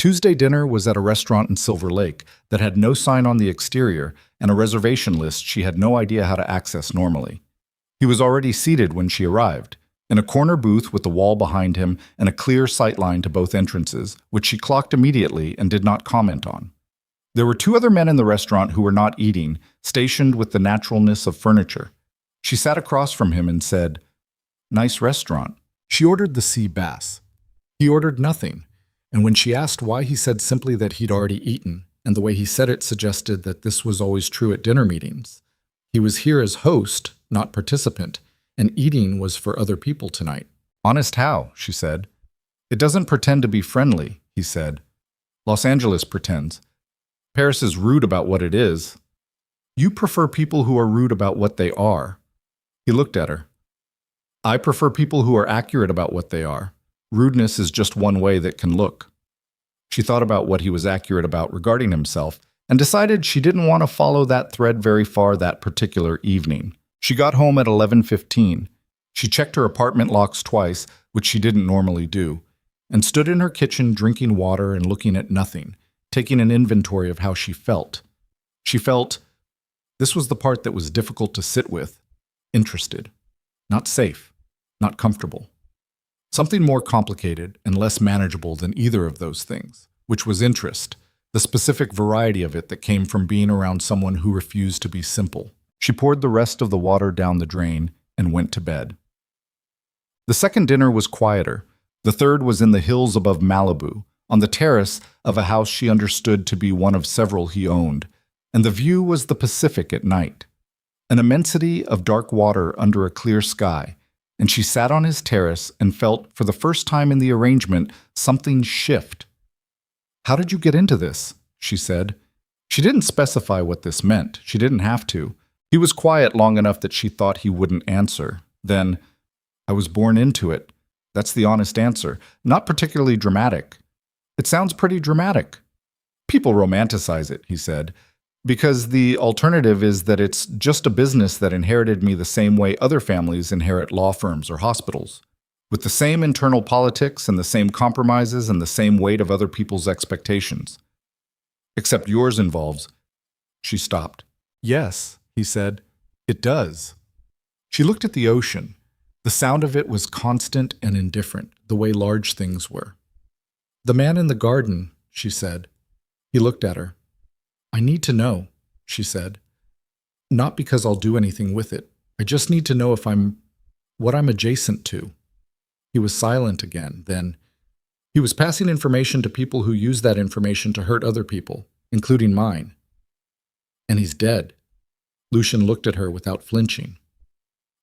Tuesday dinner was at a restaurant in Silver Lake that had no sign on the exterior and a reservation list she had no idea how to access normally. He was already seated when she arrived, in a corner booth with the wall behind him and a clear sightline to both entrances, which she clocked immediately and did not comment on. There were two other men in the restaurant who were not eating, stationed with the naturalness of furniture. She sat across from him and said, "Nice restaurant." She ordered the sea bass. He ordered nothing, and when she asked why, he said simply that he'd already eaten, and the way he said it suggested that this was always true at dinner meetings. He was here as host, not participant, and eating was for other people tonight. "Honest how?" she said. "It doesn't pretend to be friendly," he said. "Los Angeles pretends. Paris is rude about what it is. You prefer people who are rude about what they are." He looked at her. "I prefer people who are accurate about what they are. Rudeness is just one way that can look." She thought about what he was accurate about regarding himself and decided she didn't want to follow that thread very far that particular evening. She got home at 11:15. She checked her apartment locks twice, which she didn't normally do, and stood in her kitchen drinking water and looking at nothing, taking an inventory of how she felt. She felt, this was the part that was difficult to sit with, interested, not safe, not comfortable. Something more complicated and less manageable than either of those things, which was interest, the specific variety of it that came from being around someone who refused to be simple. She poured the rest of the water down the drain and went to bed. The second dinner was quieter. The third was in the hills above Malibu, on the terrace of a house she understood to be one of several he owned, and the view was the Pacific at night. An immensity of dark water under a clear sky, and she sat on his terrace and felt, for the first time in the arrangement, something shift. "How did you get into this?" she said. She didn't specify what this meant. She didn't have to. He was quiet long enough that she thought he wouldn't answer. Then, "I was born into it." That's the honest answer. Not particularly dramatic. "It sounds pretty dramatic." "People romanticize it," he said, "because the alternative is that it's just a business that inherited me the same way other families inherit law firms or hospitals, with the same internal politics and the same compromises and the same weight of other people's expectations. Except yours involves—" She stopped. "Yes," he said, "it does." She looked at the ocean. The sound of it was constant and indifferent, the way large things were. "The man in the garden," she said. He looked at her. "I need to know," she said. "Not because I'll do anything with it. I just need to know if what I'm adjacent to." He was silent again. Then, "He was passing information to people who use that information to hurt other people, including mine. And he's dead." Lucien looked at her without flinching.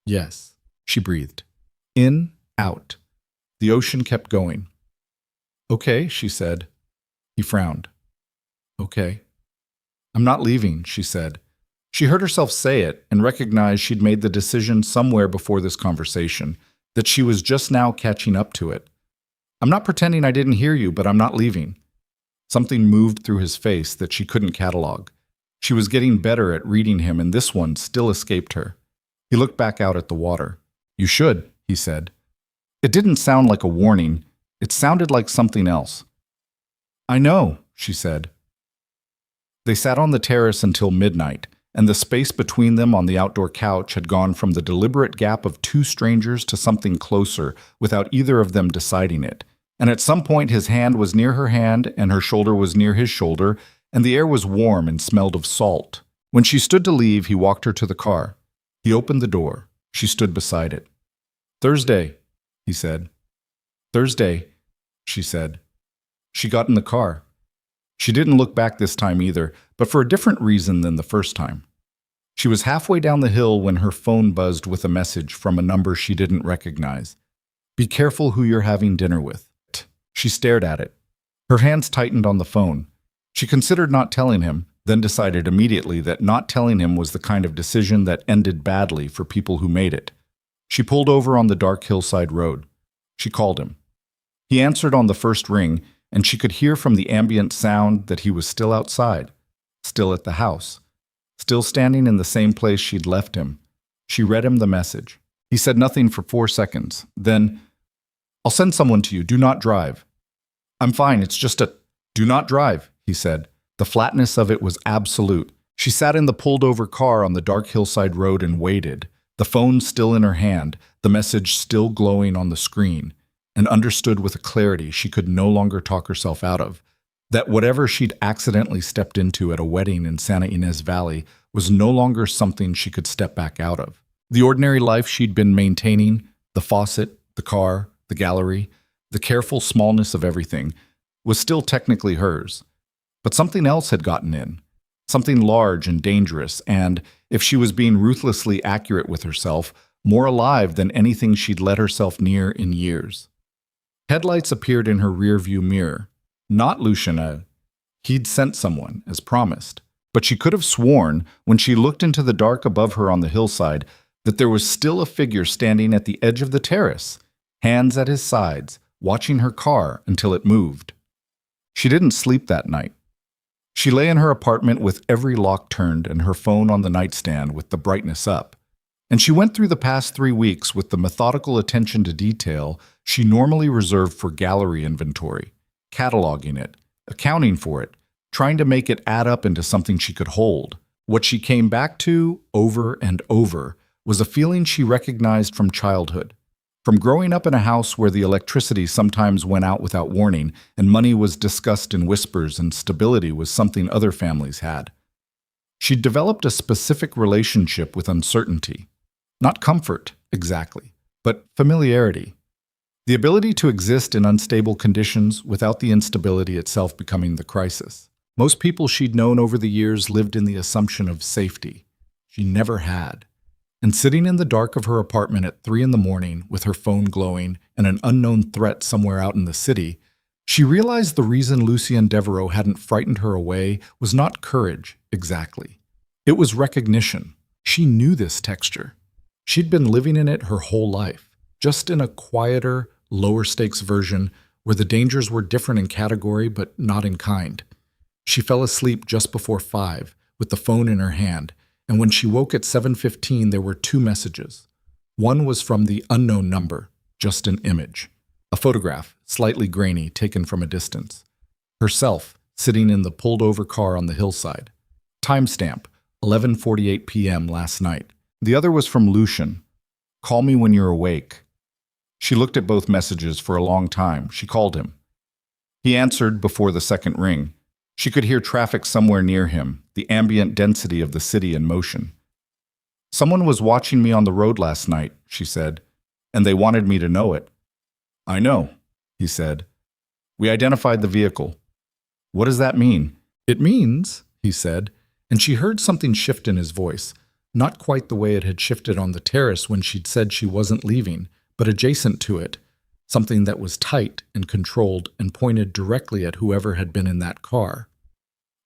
"Yes," she breathed. In, out. The ocean kept going. "Okay," she said. He frowned. "Okay." "I'm not leaving," she said. She heard herself say it and recognized she'd made the decision somewhere before this conversation, that she was just now catching up to it. "I'm not pretending I didn't hear you, but I'm not leaving." Something moved through his face that she couldn't catalog. She was getting better at reading him, and this one still escaped her. He looked back out at the water. "You should," he said. It didn't sound like a warning. It sounded like something else. "I know," she said. They sat on the terrace until midnight, and the space between them on the outdoor couch had gone from the deliberate gap of two strangers to something closer, without either of them deciding it. And at some point his hand was near her hand, and her shoulder was near his shoulder, and the air was warm and smelled of salt. When she stood to leave, he walked her to the car. He opened the door. She stood beside it. "Thursday," he said. "Thursday," she said. She got in the car. She didn't look back this time either, but for a different reason than the first time. She was halfway down the hill when her phone buzzed with a message from a number she didn't recognize. "Be careful who you're having dinner with." She stared at it. Her hands tightened on the phone. She considered not telling him, then decided immediately that not telling him was the kind of decision that ended badly for people who made it. She pulled over on the dark hillside road. She called him. He answered on the first ring, and she could hear from the ambient sound that he was still outside, still at the house, still standing in the same place she'd left him. She read him the message. He said nothing for 4 seconds. Then, "I'll send someone to you. Do not drive." "I'm fine. It's just a..." Do not drive, he said. The flatness of it was absolute. She sat in the pulled-over car on the dark hillside road and waited, the phone still in her hand, the message still glowing on the screen, and understood with a clarity she could no longer talk herself out of, that whatever she'd accidentally stepped into at a wedding in Santa Ynez Valley was no longer something she could step back out of. The ordinary life she'd been maintaining, the faucet, the car, the gallery, the careful smallness of everything, was still technically hers. But something else had gotten in, something large and dangerous, and, if she was being ruthlessly accurate with herself, more alive than anything she'd let herself near in years. Headlights appeared in her rearview mirror. Not Lucien. He'd sent someone, as promised. But she could have sworn, when she looked into the dark above her on the hillside, that there was still a figure standing at the edge of the terrace, hands at his sides, watching her car until it moved. She didn't sleep that night. She lay in her apartment with every lock turned and her phone on the nightstand with the brightness up. And she went through the past 3 weeks with the methodical attention to detail she normally reserved for gallery inventory, cataloging it, accounting for it, trying to make it add up into something she could hold. What she came back to, over and over, was a feeling she recognized from childhood. From growing up in a house where the electricity sometimes went out without warning and money was discussed in whispers and stability was something other families had. She'd developed a specific relationship with uncertainty. Not comfort, exactly, but familiarity. The ability to exist in unstable conditions without the instability itself becoming the crisis. Most people she'd known over the years lived in the assumption of safety. She never had. And sitting in the dark of her apartment at 3 a.m, with her phone glowing and an unknown threat somewhere out in the city, she realized the reason Lucien Devereaux hadn't frightened her away was not courage, exactly. It was recognition. She knew this texture. She'd been living in it her whole life, just in a quieter, lower-stakes version where the dangers were different in category but not in kind. She fell asleep just before 5, with the phone in her hand, and when she woke at 7:15, there were 2 messages. One was from the unknown number, just an image. A photograph, slightly grainy, taken from a distance. Herself, sitting in the pulled-over car on the hillside. Timestamp, 11:48 p.m. last night. The other was from Lucien. Call me when you're awake. She looked at both messages for a long time. She called him. He answered before the second ring. She could hear traffic somewhere near him, the ambient density of the city in motion. Someone was watching me on the road last night, she said, and they wanted me to know it. I know, he said. We identified the vehicle. What does that mean? It means, he said, and she heard something shift in his voice, not quite the way it had shifted on the terrace when she'd said she wasn't leaving, but adjacent to it, something that was tight and controlled and pointed directly at whoever had been in that car.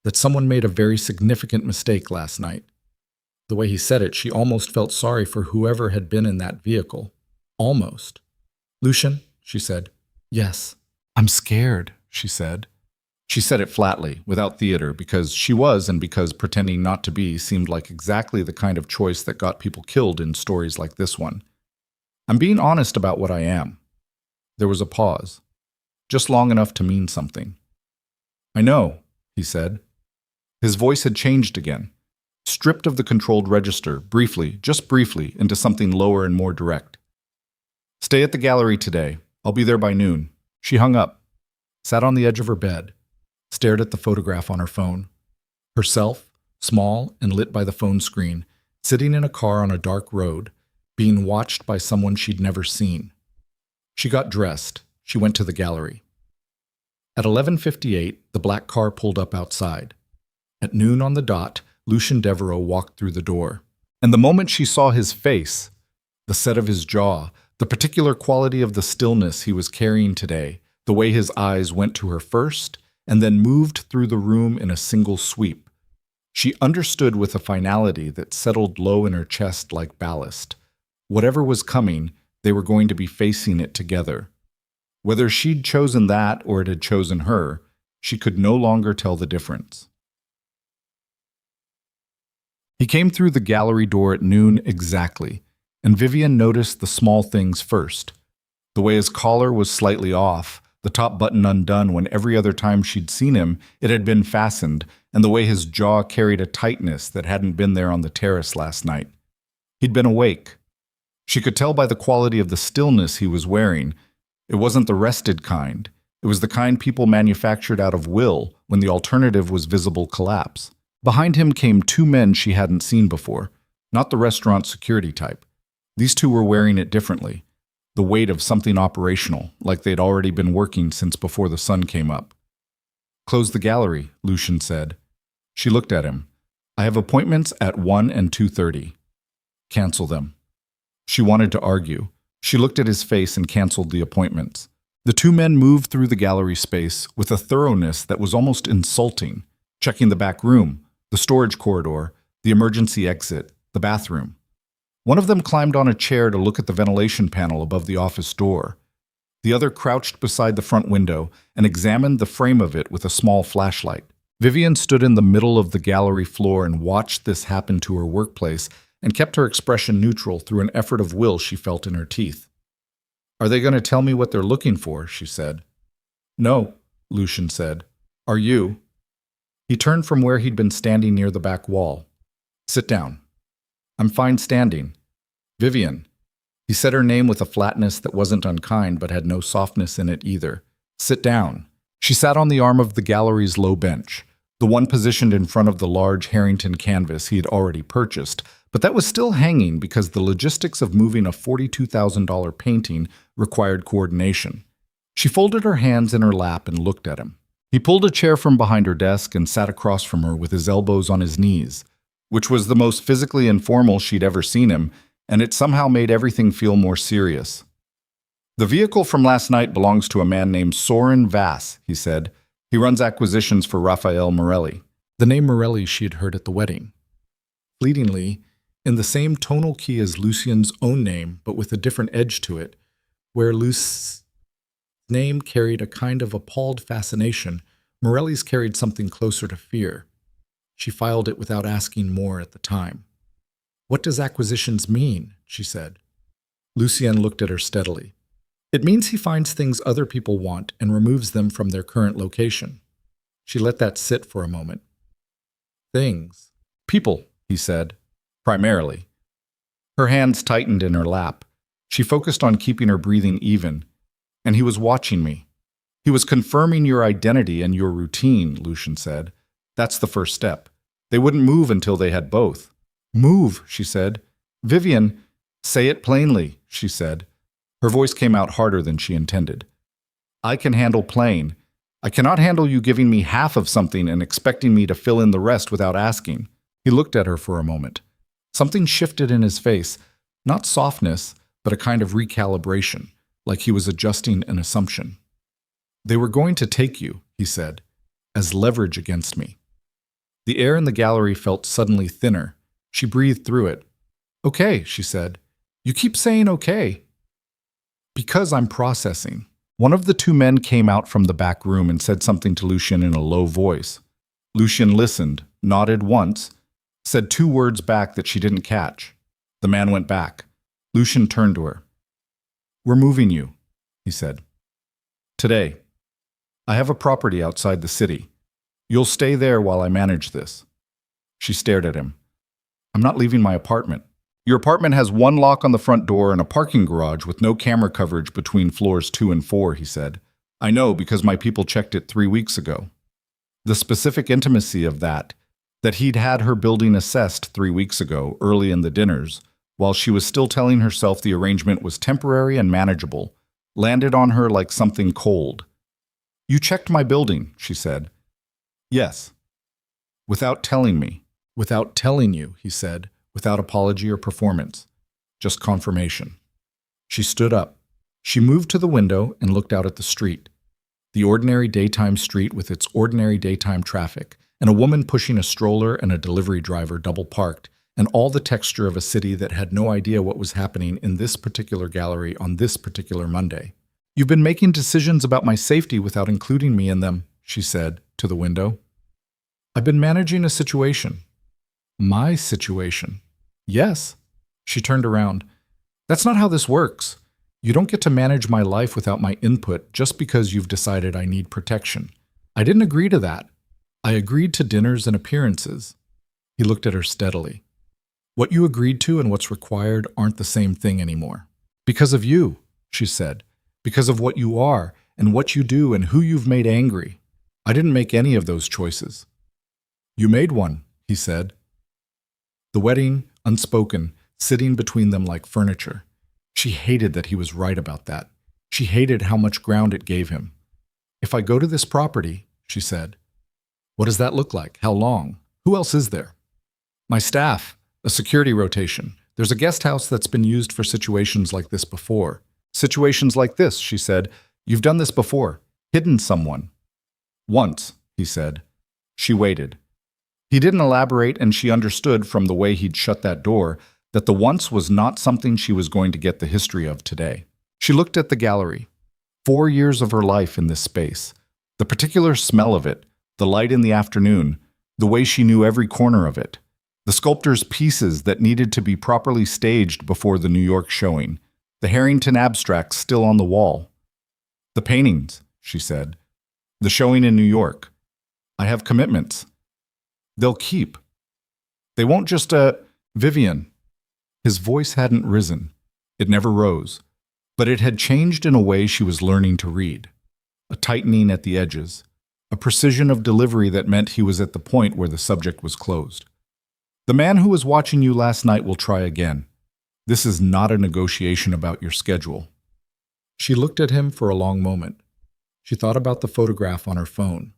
That someone made a very significant mistake last night. The way he said it, she almost felt sorry for whoever had been in that vehicle. Almost. Lucien, she said. Yes. I'm scared, she said. She said it flatly, without theater, because she was and because pretending not to be seemed like exactly the kind of choice that got people killed in stories like this one. I'm being honest about what I am. There was a pause, just long enough to mean something. I know, he said. His voice had changed again, stripped of the controlled register, briefly, just briefly, into something lower and more direct. Stay at the gallery today. I'll be there by noon. She hung up, sat on the edge of her bed, stared at the photograph on her phone. Herself, small and lit by the phone screen, sitting in a car on a dark road, being watched by someone she'd never seen. She got dressed. She went to the gallery. At 11:58, the black car pulled up outside. At noon on the dot, Lucien Devereaux walked through the door. And the moment she saw his face, the set of his jaw, the particular quality of the stillness he was carrying today, the way his eyes went to her first and then moved through the room in a single sweep, she understood with a finality that settled low in her chest like ballast. Whatever was coming, they were going to be facing it together. Whether she'd chosen that or it had chosen her, she could no longer tell the difference. He came through the gallery door at noon exactly, and Vivian noticed the small things first. The way his collar was slightly off, the top button undone when every other time she'd seen him it had been fastened, and the way his jaw carried a tightness that hadn't been there on the terrace last night. He'd been awake. She could tell by the quality of the stillness he was wearing. It wasn't the rested kind. It was the kind people manufactured out of will when the alternative was visible collapse. Behind him came two men she hadn't seen before, not the restaurant security type. These two were wearing it differently, the weight of something operational, like they'd already been working since before the sun came up. "Close the gallery," Lucien said. She looked at him. "I have appointments at 1 and 2:30. Cancel them." She wanted to argue. She looked at his face and canceled the appointments. The two men moved through the gallery space with a thoroughness that was almost insulting, checking the back room, the storage corridor, the emergency exit, the bathroom. One of them climbed on a chair to look at the ventilation panel above the office door. The other crouched beside the front window and examined the frame of it with a small flashlight. Vivian stood in the middle of the gallery floor and watched this happen to her workplace and kept her expression neutral through an effort of will she felt in her teeth. "Are they going to tell me what they're looking for?" she said. "No," Lucien said. "Are you?" He turned from where he'd been standing near the back wall. "Sit down." "I'm fine standing." "Vivian." He said her name with a flatness that wasn't unkind but had no softness in it either. "Sit down." She sat on the arm of the gallery's low bench, the one positioned in front of the large Harrington canvas he had already purchased, but that was still hanging because the logistics of moving a $42,000 painting required coordination. She folded her hands in her lap and looked at him. He pulled a chair from behind her desk and sat across from her with his elbows on his knees, which was the most physically informal she'd ever seen him, and it somehow made everything feel more serious. "The vehicle from last night belongs to a man named Soren Vass," he said. "He runs acquisitions for Raphael Morelli." The name Morelli she had heard at the wedding. Fleetingly, in the same tonal key as Lucien's own name, but with a different edge to it, where Lucien's name carried a kind of appalled fascination, Morelli's carried something closer to fear. She filed it without asking more at the time. "What does acquisitions mean?" she said. Lucien looked at her steadily. "It means he finds things other people want and removes them from their current location." She let that sit for a moment. "Things. People," he said. "Primarily." Her hands tightened in her lap. She focused on keeping her breathing even. "And he was watching me. He was confirming your identity and your routine," Lucien said. "That's the first step. They wouldn't move until they had both." "Move," she said. "Vivian." "Say it plainly," she said. Her voice came out harder than she intended. "I can handle plain. I cannot handle you giving me half of something and expecting me to fill in the rest without asking." He looked at her for a moment. Something shifted in his face, not softness, but a kind of recalibration, like he was adjusting an assumption. "They were going to take you," he said, "as leverage against me." The air in the gallery felt suddenly thinner. She breathed through it. "Okay," she said. "You keep saying okay." "Because I'm processing." One of the two men came out from the back room and said something to Lucien in a low voice. Lucien listened, nodded once, said two words back that she didn't catch. The man went back. Lucien turned to her. "We're moving you," he said. "Today. I have a property outside the city. You'll stay there while I manage this." She stared at him. "I'm not leaving my apartment." "Your apartment has one lock on the front door and a parking garage with no camera coverage between floors 2 and 4, he said. "I know because my people checked it 3 weeks ago." The specific intimacy of that he'd had her building assessed 3 weeks ago, early in the dinners, while she was still telling herself the arrangement was temporary and manageable, landed on her like something cold. "You checked my building," she said. "Yes." "Without telling me." "Without telling you," he said, without apology or performance. Just confirmation. She stood up. She moved to the window and looked out at the street. The ordinary daytime street with its ordinary daytime traffic, and a woman pushing a stroller and a delivery driver double parked, and all the texture of a city that had no idea what was happening in this particular gallery on this particular Monday. "You've been making decisions about my safety without including me in them," she said, to the window. "I've been managing a situation." "My situation?" "Yes." She turned around. "That's not how this works. You don't get to manage my life without my input just because you've decided I need protection. I didn't agree to that. I agreed to dinners and appearances. He looked at her steadily. What you agreed to and what's required aren't the same thing anymore. Because of you, she said. Because of what you are and what you do and who you've made angry. I didn't make any of those choices. You made one, he said. The wedding, unspoken, sitting between them like furniture. She hated that he was right about that. She hated how much ground it gave him. If I go to this property, she said. What does that look like? How long? Who else is there? My staff, a security rotation. There's a guest house that's been used for situations like this before. Situations like this, she said. You've done this before. Hidden someone. Once, he said. She waited. He didn't elaborate, and she understood from the way he'd shut that door that the once was not something she was going to get the history of today. She looked at the gallery. 4 years of her life in this space. The particular smell of it, the light in the afternoon, the way she knew every corner of it. The sculptor's pieces that needed to be properly staged before the New York showing. The Harrington abstracts still on the wall. The paintings, she said. The showing in New York. I have commitments. They'll keep. They won't just, Vivian. His voice hadn't risen. It never rose. But it had changed in a way she was learning to read. A tightening at the edges. A precision of delivery that meant he was at the point where the subject was closed. The man who was watching you last night will try again. This is not a negotiation about your schedule. She looked at him for a long moment. She thought about the photograph on her phone.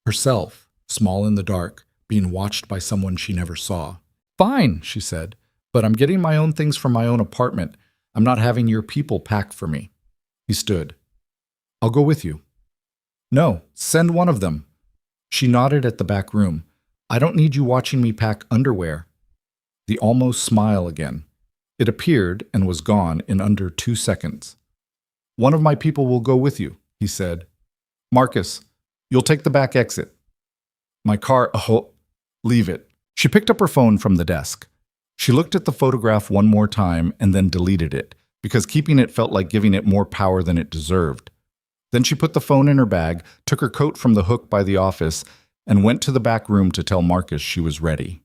Herself, small in the dark, being watched by someone she never saw. Fine, she said, but I'm getting my own things from my own apartment. I'm not having your people pack for me. He stood. I'll go with you. No, send one of them. She nodded at the back room. I don't need you watching me pack underwear. The almost smile again. It appeared and was gone in under 2 seconds. One of my people will go with you, he said. Marcus, you'll take the back exit. My car, leave it. She picked up her phone from the desk. She looked at the photograph one more time and then deleted it, because keeping it felt like giving it more power than it deserved. Then she put the phone in her bag, took her coat from the hook by the office, and went to the back room to tell Marcus she was ready.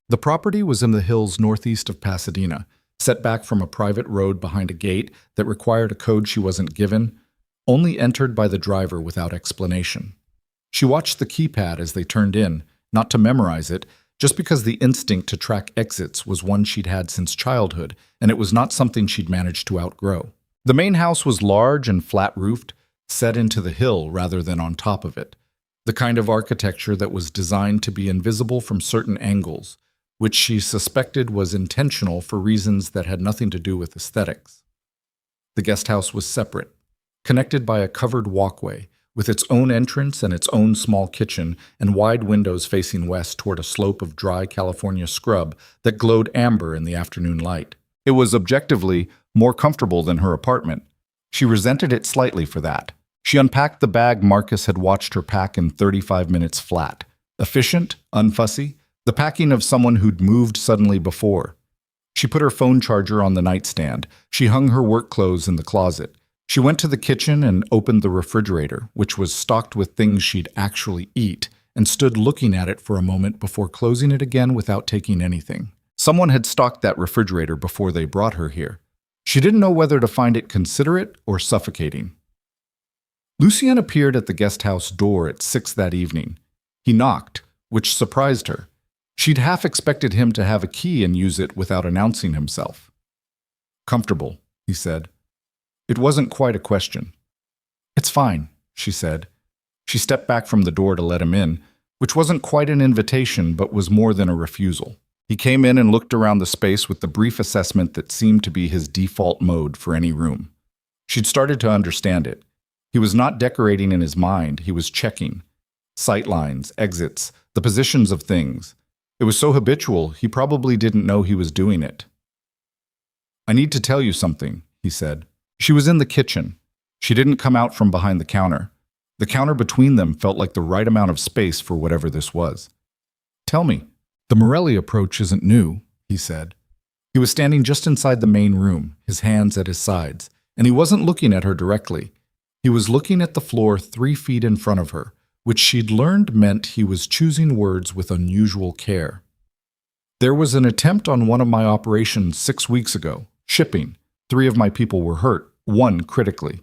The property was in the hills northeast of Pasadena, set back from a private road behind a gate that required a code she wasn't given, only entered by the driver without explanation. She watched the keypad as they turned in, not to memorize it, just because the instinct to track exits was one she'd had since childhood, and it was not something she'd managed to outgrow. The main house was large and flat-roofed, set into the hill rather than on top of it, the kind of architecture that was designed to be invisible from certain angles, which she suspected was intentional for reasons that had nothing to do with aesthetics. The guest house was separate, connected by a covered walkway, with its own entrance and its own small kitchen and wide windows facing west toward a slope of dry California scrub that glowed amber in the afternoon light. It was objectively more comfortable than her apartment. She resented it slightly for that. She unpacked the bag Marcus had watched her pack in 35 minutes flat. Efficient, unfussy, the packing of someone who'd moved suddenly before. She put her phone charger on the nightstand. She hung her work clothes in the closet. She went to the kitchen and opened the refrigerator, which was stocked with things she'd actually eat, and stood looking at it for a moment before closing it again without taking anything. Someone had stocked that refrigerator before they brought her here. She didn't know whether to find it considerate or suffocating. Lucien appeared at the guest house door at 6 that evening. He knocked, which surprised her. She'd half expected him to have a key and use it without announcing himself. Comfortable, he said. It wasn't quite a question. It's fine, she said. She stepped back from the door to let him in, which wasn't quite an invitation but was more than a refusal. He came in and looked around the space with the brief assessment that seemed to be his default mode for any room. She'd started to understand it. He was not decorating in his mind, he was checking. Sightlines, exits, the positions of things. It was so habitual, he probably didn't know he was doing it. I need to tell you something, he said. She was in the kitchen. She didn't come out from behind the counter. The counter between them felt like the right amount of space for whatever this was. Tell me. The Morelli approach isn't new, he said. He was standing just inside the main room, his hands at his sides. and he wasn't looking at her directly. He was looking at the floor 3 feet in front of her, which she'd learned meant he was choosing words with unusual care. There was an attempt on one of my operations 6 weeks ago, shipping. 3 of my people were hurt, 1 critically.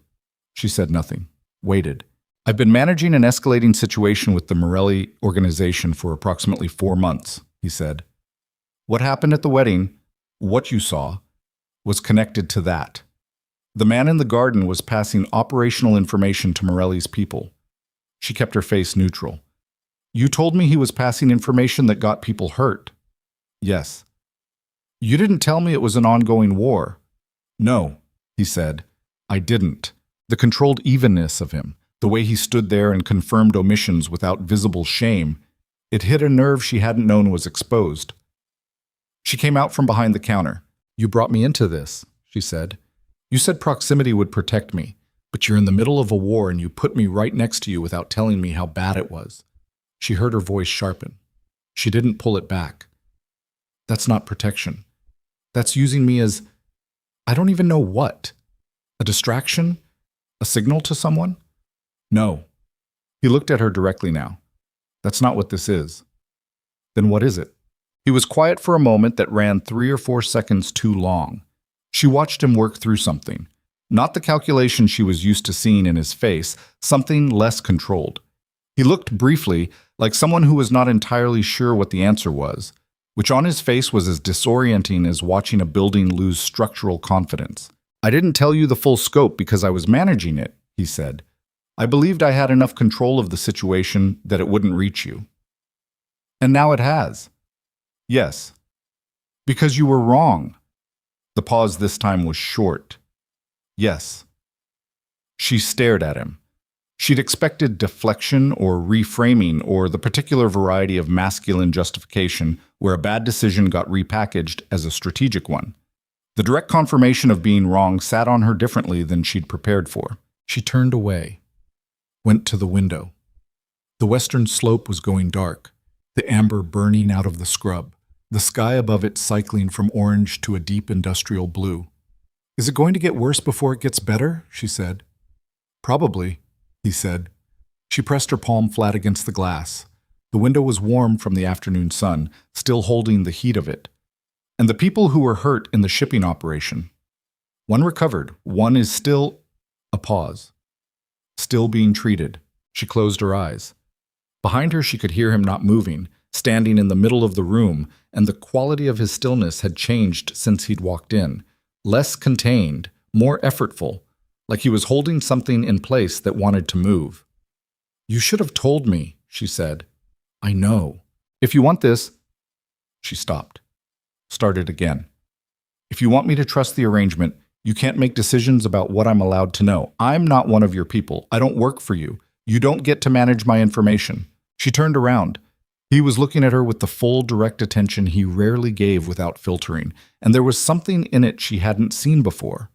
She said nothing, waited. I've been managing an escalating situation with the Morelli organization for approximately 4 months, he said. What happened at the wedding, what you saw, was connected to that. The man in the garden was passing operational information to Morelli's people. She kept her face neutral. You told me he was passing information that got people hurt. Yes. You didn't tell me it was an ongoing war. No, he said. I didn't. The controlled evenness of him, the way he stood there and confirmed omissions without visible shame, it hit a nerve she hadn't known was exposed. She came out from behind the counter. You brought me into this, she said. You said proximity would protect me, but you're in the middle of a war and you put me right next to you without telling me how bad it was. She heard her voice sharpen. She didn't pull it back. That's not protection. That's using me as, I don't even know what. A distraction? A signal to someone? No. He looked at her directly now. That's not what this is. Then what is it? He was quiet for a moment that ran 3 or 4 seconds too long. She watched him work through something. Not the calculation she was used to seeing in his face, something less controlled. He looked briefly like someone who was not entirely sure what the answer was, which on his face was as disorienting as watching a building lose structural confidence. I didn't tell you the full scope because I was managing it, he said. I believed I had enough control of the situation that it wouldn't reach you. And now it has. Yes. Because you were wrong. The pause this time was short. Yes. She stared at him. She'd expected deflection or reframing or the particular variety of masculine justification where a bad decision got repackaged as a strategic one. The direct confirmation of being wrong sat on her differently than she'd prepared for. She turned away, went to the window. The western slope was going dark, the amber burning out of the scrub, the sky above it cycling from orange to a deep industrial blue. Is it going to get worse before it gets better? She said. Probably, he said. She pressed her palm flat against the glass. The window was warm from the afternoon sun, still holding the heat of it. And the people who were hurt in the shipping operation. One recovered, one is still... A pause. Still being treated. She closed her eyes. Behind her she could hear him not moving, standing in the middle of the room, and the quality of his stillness had changed since he'd walked in. Less contained, more effortful, like he was holding something in place that wanted to move. You should have told me, she said. I know. If you want this... She stopped. Started again. If you want me to trust the arrangement, you can't make decisions about what I'm allowed to know. I'm not one of your people. I don't work for you. You don't get to manage my information. She turned around. He was looking at her with the full, direct attention he rarely gave without filtering, and there was something in it she hadn't seen before.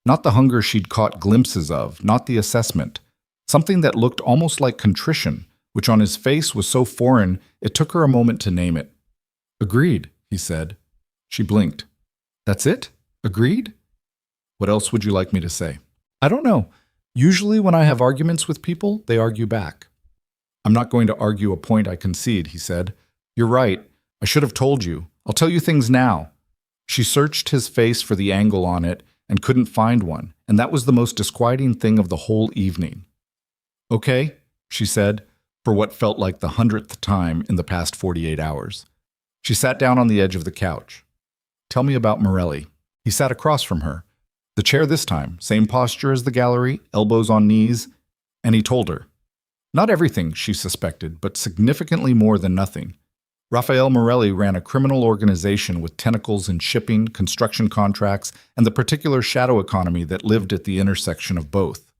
Not the hunger she'd caught glimpses of, not the assessment. Something that looked almost like contrition, which on his face was so foreign it took her a moment to name it. Agreed, he said. She blinked. That's it? Agreed? What else would you like me to say? I don't know. Usually when I have arguments with people, they argue back. I'm not going to argue a point I concede, he said. You're right. I should have told you. I'll tell you things now. She searched his face for the angle on it and couldn't find one, and that was the most disquieting thing of the whole evening. Okay, she said, for what felt like the 100th time in the past 48 hours. She sat down on the edge of the couch. Tell me about Morelli. He sat across from her. The chair this time, same posture as the gallery, elbows on knees, and he told her. Not everything, she suspected, but significantly more than nothing. Raphael Morelli ran a criminal organization with tentacles in shipping, construction contracts, and the particular shadow economy that lived at the intersection of both.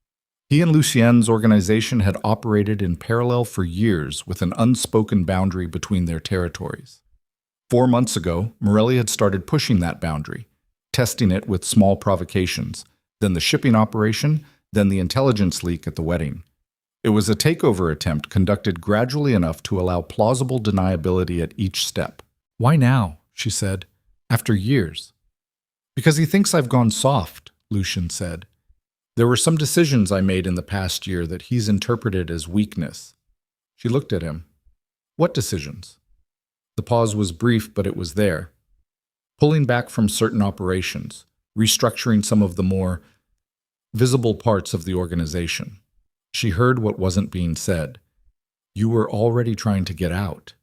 He and Lucien's organization had operated in parallel for years with an unspoken boundary between their territories. 4 months ago, Morelli had started pushing that boundary, testing it with small provocations, then the shipping operation, then the intelligence leak at the wedding. It was a takeover attempt conducted gradually enough to allow plausible deniability at each step. Why now? She said. After years. Because he thinks I've gone soft, Lucien said. There were some decisions I made in the past year that he's interpreted as weakness. She looked at him. What decisions? The pause was brief, but it was there. Pulling back from certain operations, restructuring some of the more visible parts of the organization. She heard what wasn't being said. You were already trying to get out.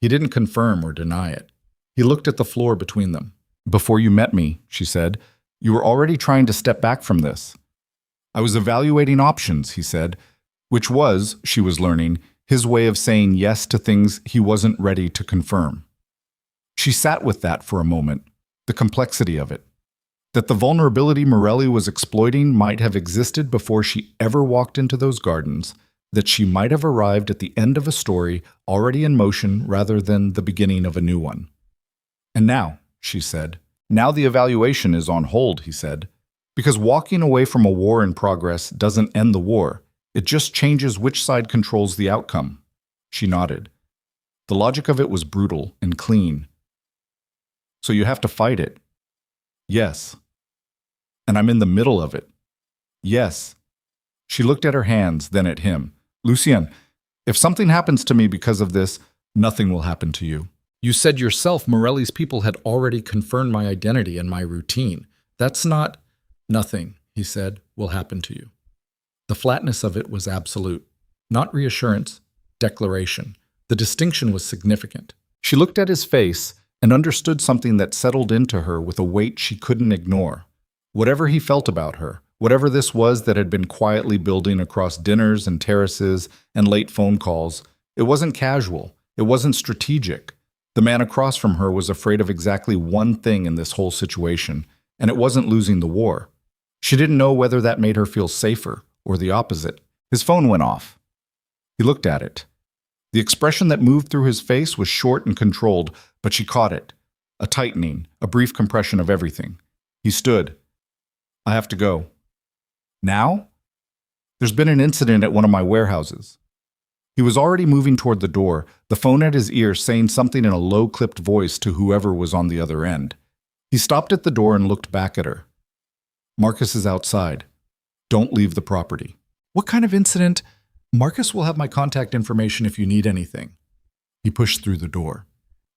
He didn't confirm or deny it. He looked at the floor between them. Before you met me, she said, you were already trying to step back from this. I was evaluating options, he said, which was, she was learning, his way of saying yes to things he wasn't ready to confirm. She sat with that for a moment, the complexity of it. That the vulnerability Morelli was exploiting might have existed before she ever walked into those gardens, that she might have arrived at the end of a story already in motion rather than the beginning of a new one. And now, she said, now the evaluation is on hold, he said, because walking away from a war in progress doesn't end the war. It just changes which side controls the outcome. She nodded. The logic of it was brutal and clean. So you have to fight it. Yes. And I'm in the middle of it. Yes. She looked at her hands, then at him. Lucien, if something happens to me because of this, nothing will happen to you. You said yourself Morelli's people had already confirmed my identity and my routine. That's not nothing, he said, will happen to you. The flatness of it was absolute. Not reassurance, declaration. The distinction was significant. She looked at his face and understood something that settled into her with a weight she couldn't ignore. Whatever he felt about her, whatever this was that had been quietly building across dinners and terraces and late phone calls, it wasn't casual. It wasn't strategic. The man across from her was afraid of exactly one thing in this whole situation, and it wasn't losing the war. She didn't know whether that made her feel safer or the opposite. His phone went off. He looked at it. The expression that moved through his face was short and controlled, but she caught it. A tightening, a brief compression of everything. He stood. I have to go. Now? There's been an incident at one of my warehouses. He was already moving toward the door, the phone at his ear saying something in a low-clipped voice to whoever was on the other end. He stopped at the door and looked back at her. Marcus is outside. Don't leave the property. What kind of incident? Marcus will have my contact information if you need anything. He pushed through the door.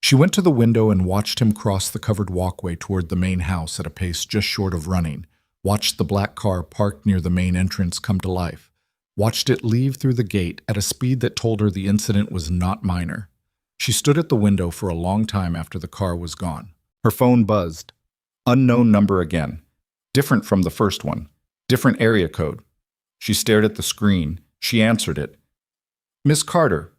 She went to the window and watched him cross the covered walkway toward the main house at a pace just short of running, watched the black car parked near the main entrance come to life, watched it leave through the gate at a speed that told her the incident was not minor. She stood at the window for a long time after the car was gone. Her phone buzzed. Unknown number again. Different from the first one. Different area code. She stared at the screen. She answered it. Miss Carter.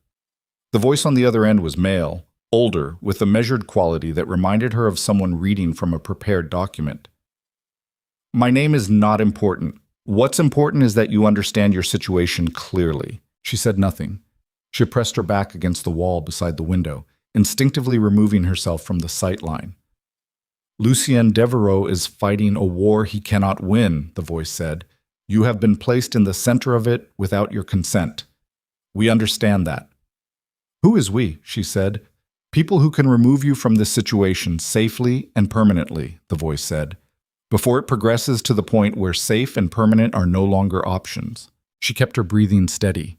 The voice on the other end was male, older, with a measured quality that reminded her of someone reading from a prepared document. My name is not important. What's important is that you understand your situation clearly. She said nothing. She pressed her back against the wall beside the window, instinctively removing herself from the sight line. Lucien Devereaux is fighting a war he cannot win, the voice said. You have been placed in the center of it without your consent. We understand that. Who is we? She said. People who can remove you from this situation safely and permanently, the voice said, before it progresses to the point where safe and permanent are no longer options. She kept her breathing steady.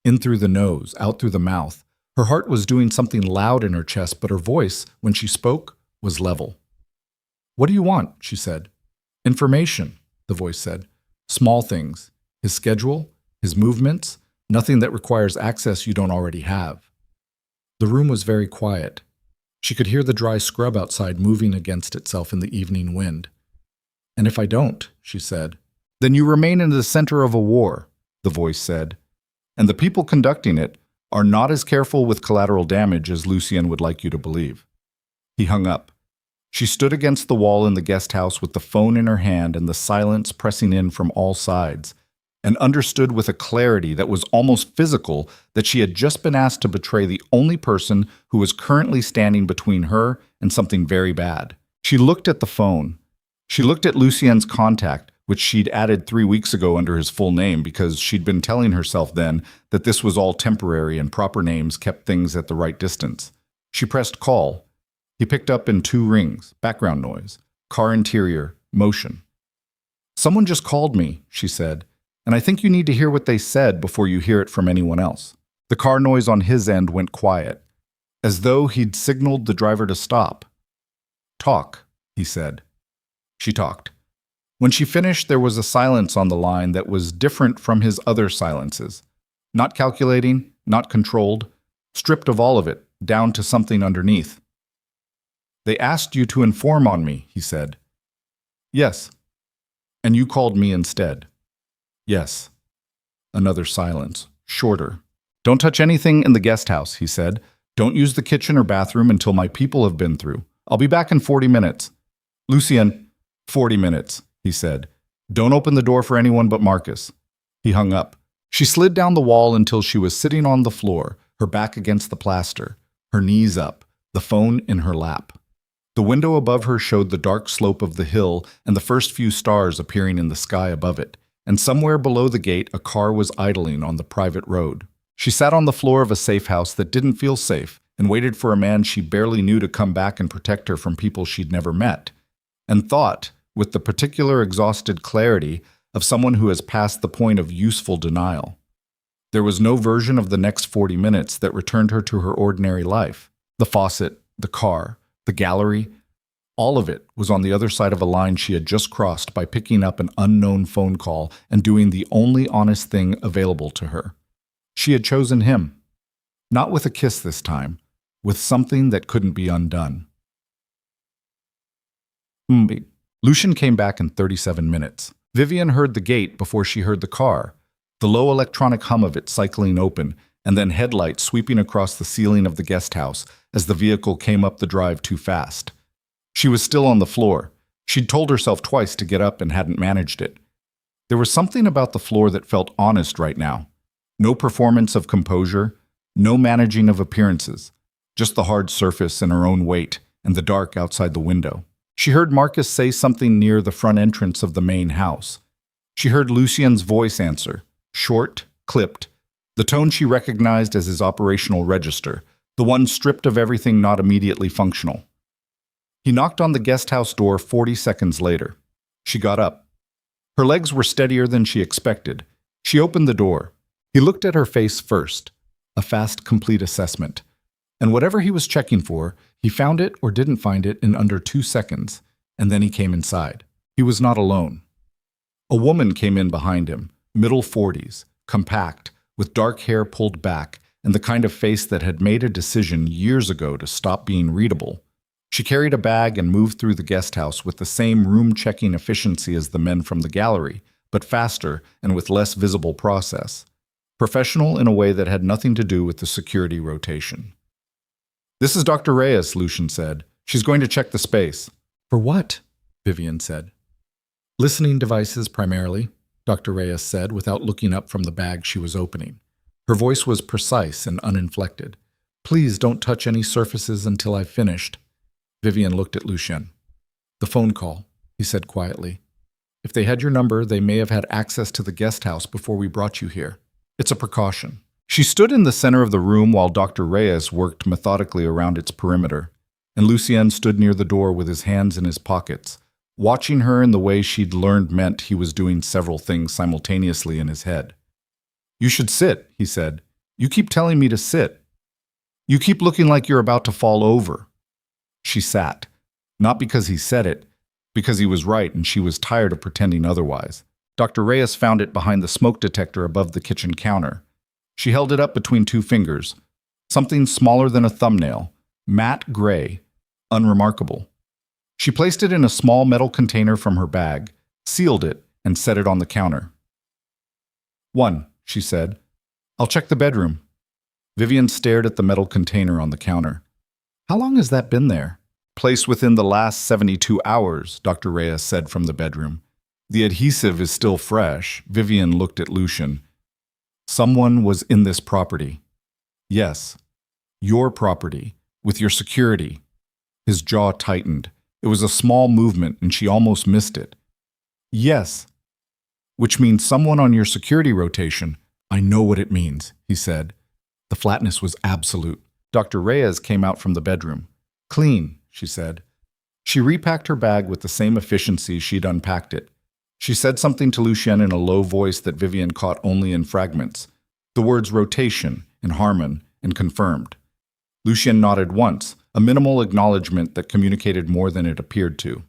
In through the nose, out through the mouth. Her heart was doing something loud in her chest, but her voice, when she spoke, was level. What do you want? She said. Information, the voice said. Small things. His schedule, his movements, nothing that requires access you don't already have. The room was very quiet. She could hear the dry scrub outside moving against itself in the evening wind. And if I don't, she said, then you remain in the center of a war, the voice said. And the people conducting it are not as careful with collateral damage as Lucien would like you to believe. He hung up. She stood against the wall in the guest house with the phone in her hand and the silence pressing in from all sides, and understood with a clarity that was almost physical that she had just been asked to betray the only person who was currently standing between her and something very bad. She looked at the phone. She looked at Lucien's contact, which she'd added 3 weeks ago under his full name because she'd been telling herself then that this was all temporary and proper names kept things at the right distance. She pressed call. He picked up in 2 rings, background noise, car interior, motion. Someone just called me, she said, and I think you need to hear what they said before you hear it from anyone else. The car noise on his end went quiet, as though he'd signaled the driver to stop. Talk, he said. She talked. When she finished, there was a silence on the line that was different from his other silences. Not calculating, not controlled, stripped of all of it, down to something underneath. They asked you to inform on me, he said. Yes. And you called me instead. Yes. Another silence, shorter. Don't touch anything in the guest house, he said. Don't use the kitchen or bathroom until my people have been through. I'll be back in 40 minutes. Lucien, 40 minutes, he said. Don't open the door for anyone but Marcus. He hung up. She slid down the wall until she was sitting on the floor, her back against the plaster, her knees up, the phone in her lap. The window above her showed the dark slope of the hill and the first few stars appearing in the sky above it, and somewhere below the gate a car was idling on the private road. She sat on the floor of a safe house that didn't feel safe and waited for a man she barely knew to come back and protect her from people she'd never met, and thought, with the particular exhausted clarity of someone who has passed the point of useful denial. There was no version of the next 40 minutes that returned her to her ordinary life. The faucet, the car, the gallery, all of it was on the other side of a line she had just crossed by picking up an unknown phone call and doing the only honest thing available to her. She had chosen him. Not with a kiss this time, with something that couldn't be undone. Lucien came back in 37 minutes. Vivian heard the gate before she heard the car, the low electronic hum of it cycling open, and then headlights sweeping across the ceiling of the guest house as the vehicle came up the drive too fast. She was still on the floor. She'd told herself twice to get up and hadn't managed it. There was something about the floor that felt honest right now. No performance of composure, no managing of appearances, just the hard surface and her own weight and the dark outside the window. She heard Marcus say something near the front entrance of the main house. She heard Lucien's voice answer, short, clipped, the tone she recognized as his operational register, the one stripped of everything not immediately functional. He knocked on the guest house door 40 seconds later. She got up. Her legs were steadier than she expected. She opened the door. He looked at her face first, a fast, complete assessment. And whatever he was checking for, he found it or didn't find it in under 2 seconds, and then he came inside. He was not alone. A woman came in behind him, middle 40s, compact, with dark hair pulled back, and the kind of face that had made a decision years ago to stop being readable. She carried a bag and moved through the guest house with the same room-checking efficiency as the men from the gallery, but faster and with less visible process. Professional in a way that had nothing to do with the security rotation. "This is Dr. Reyes," Lucien said. "She's going to check the space." "For what?" Vivian said. "Listening devices primarily," Dr. Reyes said without looking up from the bag she was opening. Her voice was precise and uninflected. "Please don't touch any surfaces until I've finished." Vivian looked at Lucien. "The phone call," he said quietly. "If they had your number, they may have had access to the guest house before we brought you here. It's a precaution." She stood in the center of the room while Dr. Reyes worked methodically around its perimeter, and Lucien stood near the door with his hands in his pockets, watching her in the way she'd learned meant he was doing several things simultaneously in his head. "You should sit," he said. "You keep telling me to sit. You keep looking like you're about to fall over." She sat, not because he said it, because he was right and she was tired of pretending otherwise. Dr. Reyes found it behind the smoke detector above the kitchen counter. She held it up between 2 fingers, something smaller than a thumbnail, matte gray, unremarkable. She placed it in a small metal container from her bag, sealed it, and set it on the counter. "1," she said. "I'll check the bedroom." Vivian stared at the metal container on the counter. "How long has that been there?" "Placed within the last 72 hours, Dr. Reyes said from the bedroom. "The adhesive is still fresh." Vivian looked at Lucien. "Someone was in this property." "Yes, your property, with your security." His jaw tightened. It was a small movement and she almost missed it. "Yes." "Which means someone on your security rotation." "I know what it means," he said. The flatness was absolute. Dr. Reyes came out from the bedroom. "Clean," she said. She repacked her bag with the same efficiency she'd unpacked it. She said something to Lucien in a low voice that Vivian caught only in fragments. The words rotation and Harmon and confirmed. Lucien nodded once, a minimal acknowledgement that communicated more than it appeared to.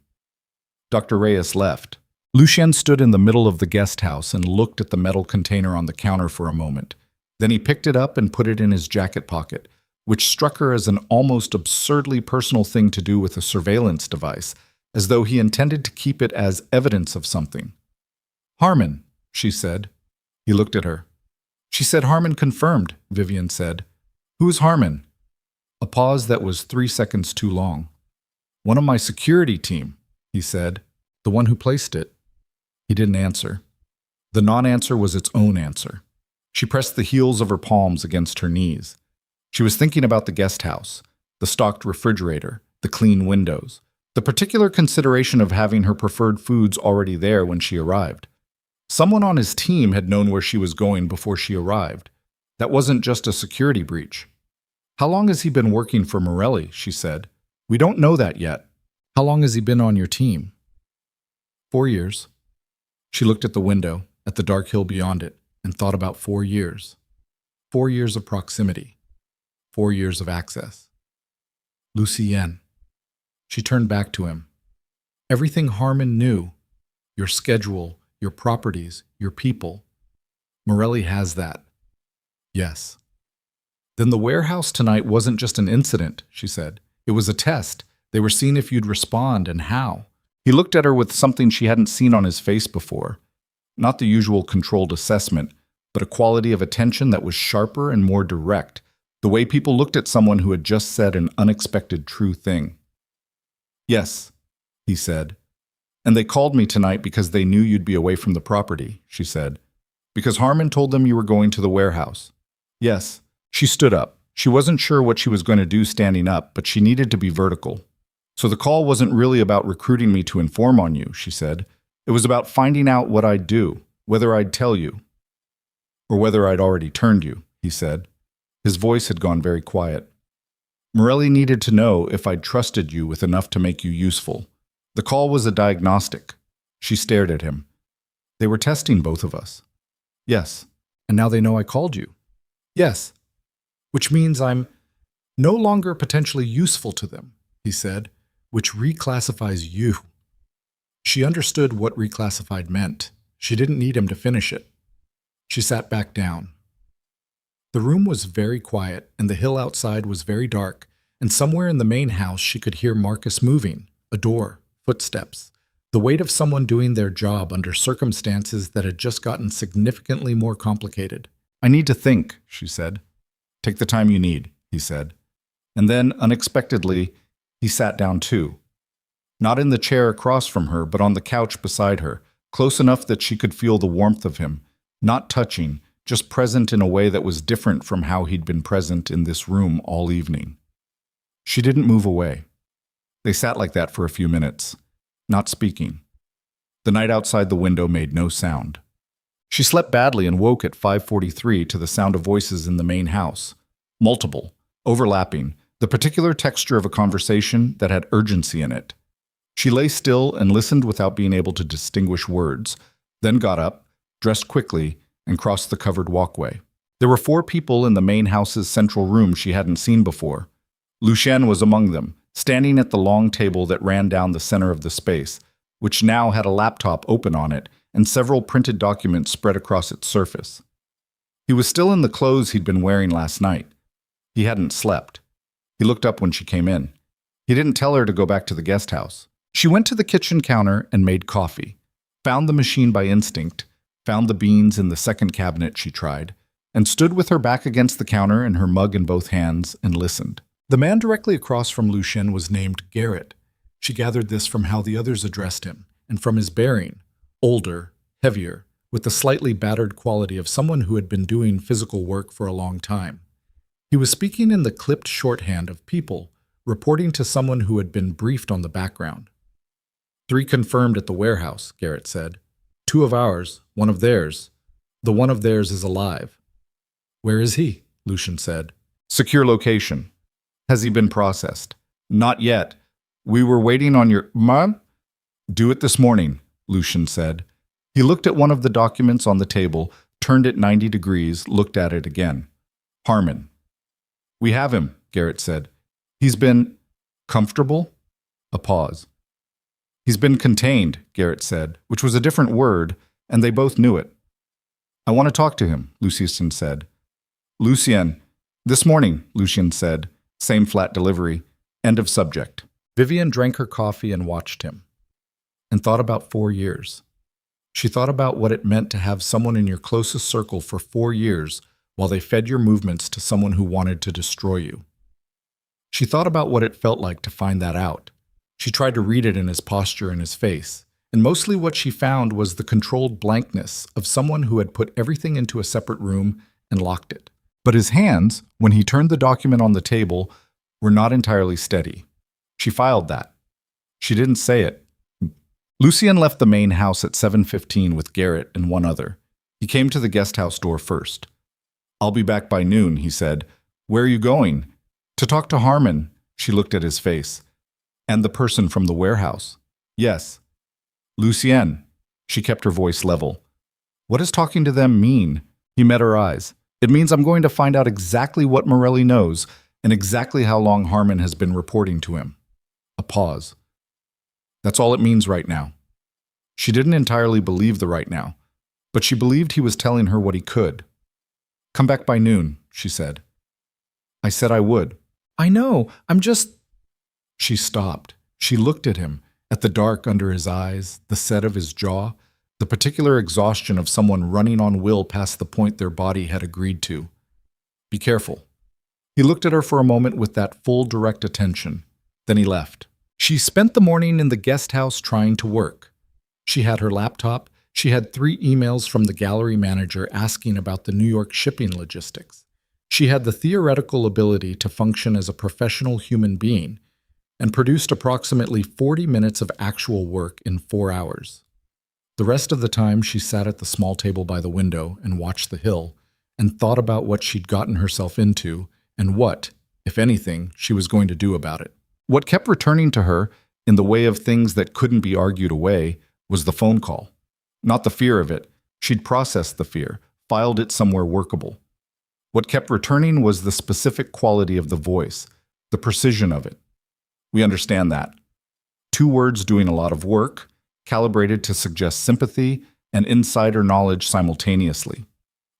Dr. Reyes left. Lucien stood in the middle of the guest house and looked at the metal container on the counter for a moment. Then he picked it up and put it in his jacket pocket, which struck her as an almost absurdly personal thing to do with a surveillance device, as though he intended to keep it as evidence of something. "Harmon," she said. He looked at her. "She said Harmon confirmed," Vivian said. "Who's Harmon?" A pause that was 3 seconds too long. "One of my security team," he said. "The one who placed it." He didn't answer. The non-answer was its own answer. She pressed the heels of her palms against her knees. She was thinking about the guest house, the stocked refrigerator, the clean windows, the particular consideration of having her preferred foods already there when she arrived. Someone on his team had known where she was going before she arrived. That wasn't just a security breach. "How long has he been working for Morelli?" she said. "We don't know that yet. How long has he been on your team?" 4 years. She looked at the window, at the dark hill beyond it, and thought about 4 years. 4 years of proximity. 4 years of access. Lucien. She turned back to him. Everything Harmon knew, your schedule, your properties, your people. Morelli has that. Yes. Then the warehouse tonight wasn't just an incident, she said. It was a test. They were seeing if you'd respond and how. He looked at her with something she hadn't seen on his face before. Not the usual controlled assessment, but a quality of attention that was sharper and more direct, the way people looked at someone who had just said an unexpected true thing. "Yes," he said. "And they called me tonight because they knew you'd be away from the property," she said. "Because Harmon told them you were going to the warehouse." "Yes." She stood up. She wasn't sure what she was going to do standing up, but she needed to be vertical. "So the call wasn't really about recruiting me to inform on you," she said. "It was about finding out what I'd do, whether I'd tell you." "Or whether I'd already turned you," he said. His voice had gone very quiet. "Morelli needed to know if I'd trusted you with enough to make you useful. The call was a diagnostic." She stared at him. "They were testing both of us." "Yes. And now they know I called you." "Yes. Which means I'm no longer potentially useful to them," he said, "which reclassifies you." She understood what reclassified meant. She didn't need him to finish it. She sat back down. The room was very quiet, and the hill outside was very dark, and somewhere in the main house she could hear Marcus moving, a door, footsteps, the weight of someone doing their job under circumstances that had just gotten significantly more complicated. "I need to think," she said. "Take the time you need," he said. And then, unexpectedly, he sat down too. Not in the chair across from her, but on the couch beside her, close enough that she could feel the warmth of him, not touching, just present in a way that was different from how he'd been present in this room all evening. She didn't move away. They sat like that for a few minutes, not speaking. The night outside the window made no sound. She slept badly and woke at 5:43 to the sound of voices in the main house. Multiple, overlapping, the particular texture of a conversation that had urgency in it. She lay still and listened without being able to distinguish words, then got up, dressed quickly, and crossed the covered walkway. There were 4 people in the main house's central room she hadn't seen before. Lucien was among them, standing at the long table that ran down the center of the space, which now had a laptop open on it and several printed documents spread across its surface. He was still in the clothes he'd been wearing last night. He hadn't slept. He looked up when she came in. He didn't tell her to go back to the guest house. She went to the kitchen counter and made coffee, found the machine by instinct, found the beans in the second cabinet she tried, and stood with her back against the counter and her mug in both hands and listened. The man directly across from Lucien was named Garrett. She gathered this from how the others addressed him, and from his bearing, older, heavier, with the slightly battered quality of someone who had been doing physical work for a long time. He was speaking in the clipped shorthand of people, reporting to someone who had been briefed on the background. 3 confirmed at the warehouse, Garrett said. 2 of ours, 1 of theirs. The 1 of theirs is alive. Where is he? Lucien said. Secure location. Has he been processed? Not yet. We were waiting on your... Mom? Do it this morning, Lucien said. He looked at one of the documents on the table, turned it 90 degrees, looked at it again. Harmon. We have him, Garrett said. He's been comfortable? A pause. He's been contained, Garrett said, which was a different word, and they both knew it. I want to talk to him, Lucien said. Lucien. This morning, Lucien said. Same flat delivery. End of subject. Vivian drank her coffee and watched him, and thought about 4 years. She thought about what it meant to have someone in your closest circle for 4 years while they fed your movements to someone who wanted to destroy you. She thought about what it felt like to find that out. She tried to read it in his posture and his face, and mostly what she found was the controlled blankness of someone who had put everything into a separate room and locked it. But his hands, when he turned the document on the table, were not entirely steady. She filed that. She didn't say it. Lucien left the main house at 7:15 with Garrett and one other. He came to the guest house door first. I'll be back by noon, he said. Where are you going? To talk to Harmon. She looked at his face. And the person from the warehouse. Yes. Lucien. She kept her voice level. What does talking to them mean? He met her eyes. It means I'm going to find out exactly what Morelli knows and exactly how long Harmon has been reporting to him. A pause. That's all it means right now. She didn't entirely believe the right now, but she believed he was telling her what he could. Come back by noon, she said. I said I would. I know, I'm just... She stopped. She looked at him, at the dark under his eyes, the set of his jaw, the particular exhaustion of someone running on will past the point their body had agreed to. Be careful. He looked at her for a moment with that full, direct attention. Then he left. She spent the morning in the guest house trying to work. She had her laptop. She had 3 emails from the gallery manager asking about the New York shipping logistics. She had the theoretical ability to function as a professional human being and produced approximately 40 minutes of actual work in 4 hours. The rest of the time, she sat at the small table by the window and watched the hill and thought about what she'd gotten herself into and what, if anything, she was going to do about it. What kept returning to her, in the way of things that couldn't be argued away, was the phone call. Not the fear of it. She'd processed the fear, filed it somewhere workable. What kept returning was the specific quality of the voice, the precision of it. We understand that. 2 words doing a lot of work, calibrated to suggest sympathy and insider knowledge simultaneously.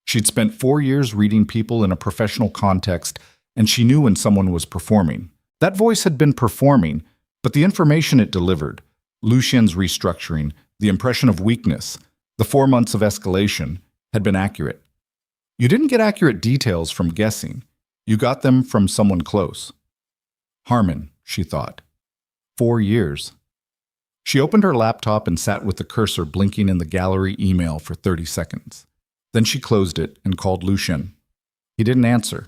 She'd spent 4 years reading people in a professional context, and she knew when someone was performing. That voice had been performing, but the information it delivered, Lucien's restructuring, the impression of weakness, the 4 months of escalation, had been accurate. You didn't get accurate details from guessing. You got them from someone close. Harmon, she thought. 4 years. She opened her laptop and sat with the cursor blinking in the gallery email for 30 seconds. Then she closed it and called Lucien. He didn't answer.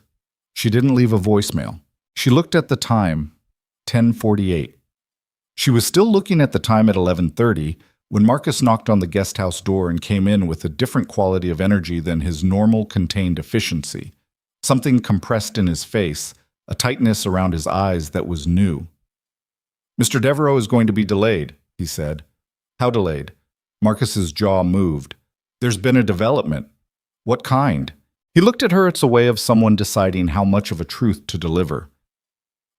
She didn't leave a voicemail. She looked at the time, 10:48. She was still looking at the time at 11:30 when Marcus knocked on the guest house door and came in with a different quality of energy than his normal contained efficiency. Something compressed in his face, a tightness around his eyes that was new. Mr. Devereaux is going to be delayed, he said. How delayed? Marcus's jaw moved. There's been a development. What kind? He looked at her as a way of someone deciding how much of a truth to deliver.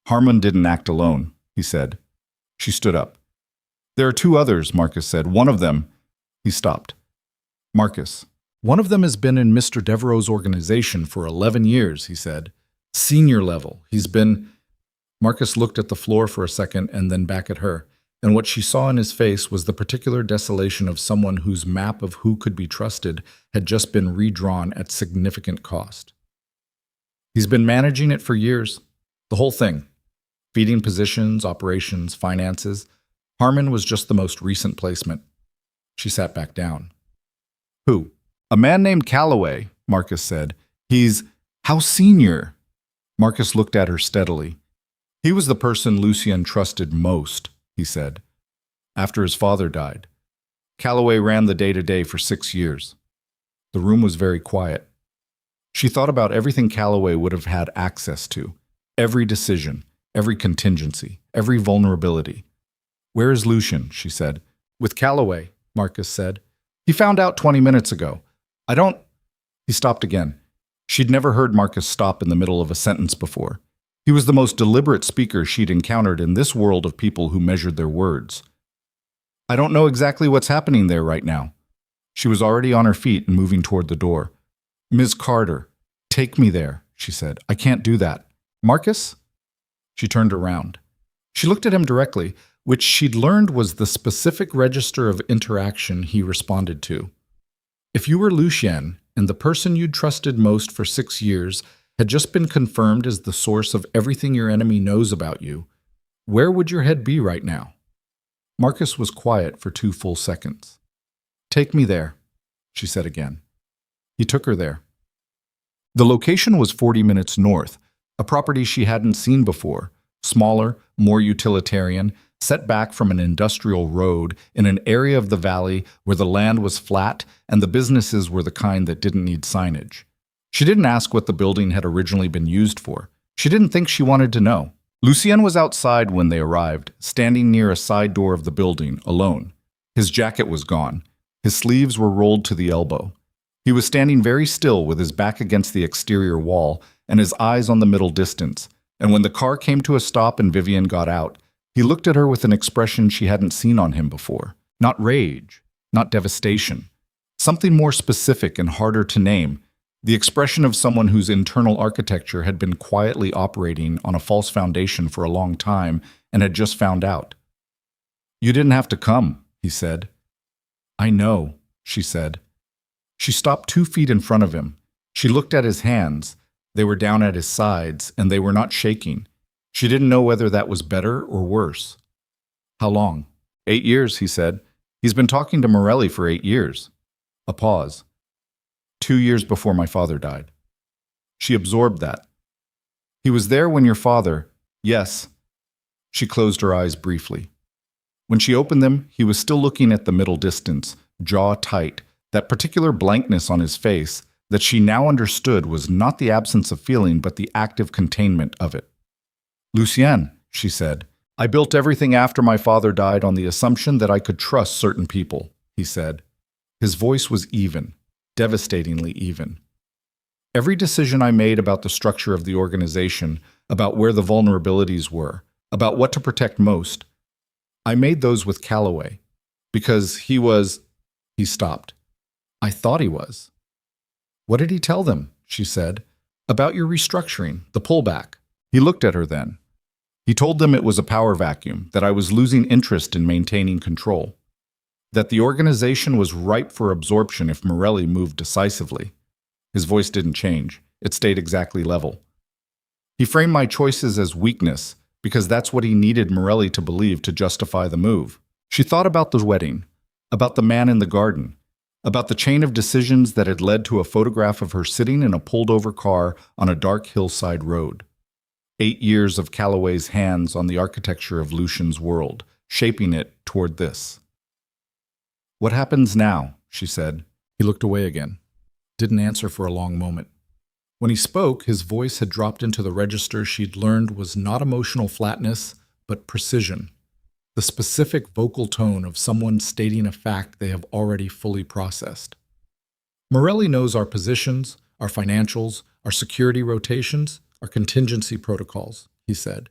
Harmon didn't act alone, he said. She stood up. There are 2 others, Marcus said. One of them... He stopped. Marcus. One of them has been in Mr. Devereaux's organization for 11 years, he said. Senior level. He's been... Marcus looked at the floor for a second and then back at her, and what she saw in his face was the particular desolation of someone whose map of who could be trusted had just been redrawn at significant cost. He's been managing it for years. The whole thing. Feeding positions, operations, finances. Harmon was just the most recent placement. She sat back down. Who? A man named Calloway, Marcus said. He's... How senior? Marcus looked at her steadily. He was the person Lucien trusted most, he said, after his father died. Calloway ran the day-to-day for 6 years. The room was very quiet. She thought about everything Calloway would have had access to, every decision, every contingency, every vulnerability. Where is Lucien? She said. With Calloway, Marcus said. He found out 20 minutes ago. I don't... He stopped again. She'd never heard Marcus stop in the middle of a sentence before. He was the most deliberate speaker she'd encountered in this world of people who measured their words. I don't know exactly what's happening there right now. She was already on her feet and moving toward the door. Ms. Carter, take me there, she said. I can't do that. Marcus? She turned around. She looked at him directly, which she'd learned was the specific register of interaction he responded to. If you were Lucien, and the person you'd trusted most for 6 years had just been confirmed as the source of everything your enemy knows about you, where would your head be right now? Marcus was quiet for 2 full seconds. Take me there, she said again. He took her there. The location was 40 minutes north, a property she hadn't seen before, smaller, more utilitarian, set back from an industrial road in an area of the valley where the land was flat and the businesses were the kind that didn't need signage. She didn't ask what the building had originally been used for. She didn't think she wanted to know. Lucien was outside when they arrived, standing near a side door of the building, alone. His jacket was gone. His sleeves were rolled to the elbow. He was standing very still with his back against the exterior wall and his eyes on the middle distance, and when the car came to a stop and Vivian got out, he looked at her with an expression she hadn't seen on him before. Not rage, not devastation. Something more specific and harder to name. The expression of someone whose internal architecture had been quietly operating on a false foundation for a long time and had just found out. You didn't have to come, he said. I know, she said. She stopped 2 feet in front of him. She looked at his hands. They were down at his sides, and they were not shaking. She didn't know whether that was better or worse. How long? 8 years, he said. He's been talking to Morelli for 8 years. A pause. 2 years before my father died. She absorbed that. He was there when your father... Yes. She closed her eyes briefly. When she opened them, he was still looking at the middle distance, jaw tight, that particular blankness on his face that she now understood was not the absence of feeling but the active containment of it. Lucien, she said, I built everything after my father died on the assumption that I could trust certain people, he said. His voice was even, devastatingly even. Every decision I made about the structure of the organization, about where the vulnerabilities were, about what to protect most, I made those with Calloway, because he was... He stopped. I thought he was. What did he tell them? She said. About your restructuring, the pullback. He looked at her then. He told them it was a power vacuum, that I was losing interest in maintaining control, that the organization was ripe for absorption if Morelli moved decisively. His voice didn't change. It stayed exactly level. He framed my choices as weakness, because that's what he needed Morelli to believe to justify the move. She thought about the wedding, about the man in the garden, about the chain of decisions that had led to a photograph of her sitting in a pulled-over car on a dark hillside road. 8 years of Calloway's hands on the architecture of Lucien's world, shaping it toward this. What happens now? She said. He looked away again. Didn't answer for a long moment. When he spoke, his voice had dropped into the register she'd learned was not emotional flatness, but precision. The specific vocal tone of someone stating a fact they have already fully processed. Morelli knows our positions, our financials, our security rotations, our contingency protocols, he said.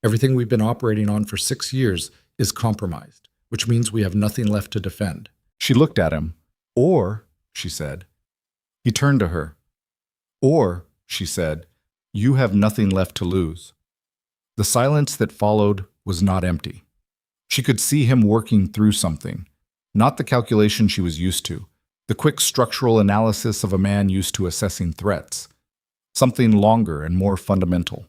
Everything we've been operating on for 6 years is compromised, which means we have nothing left to defend. She looked at him. Or, she said. He turned to her. Or, she said, you have nothing left to lose. The silence that followed was not empty. She could see him working through something, not the calculation she was used to, the quick structural analysis of a man used to assessing threats, something longer and more fundamental.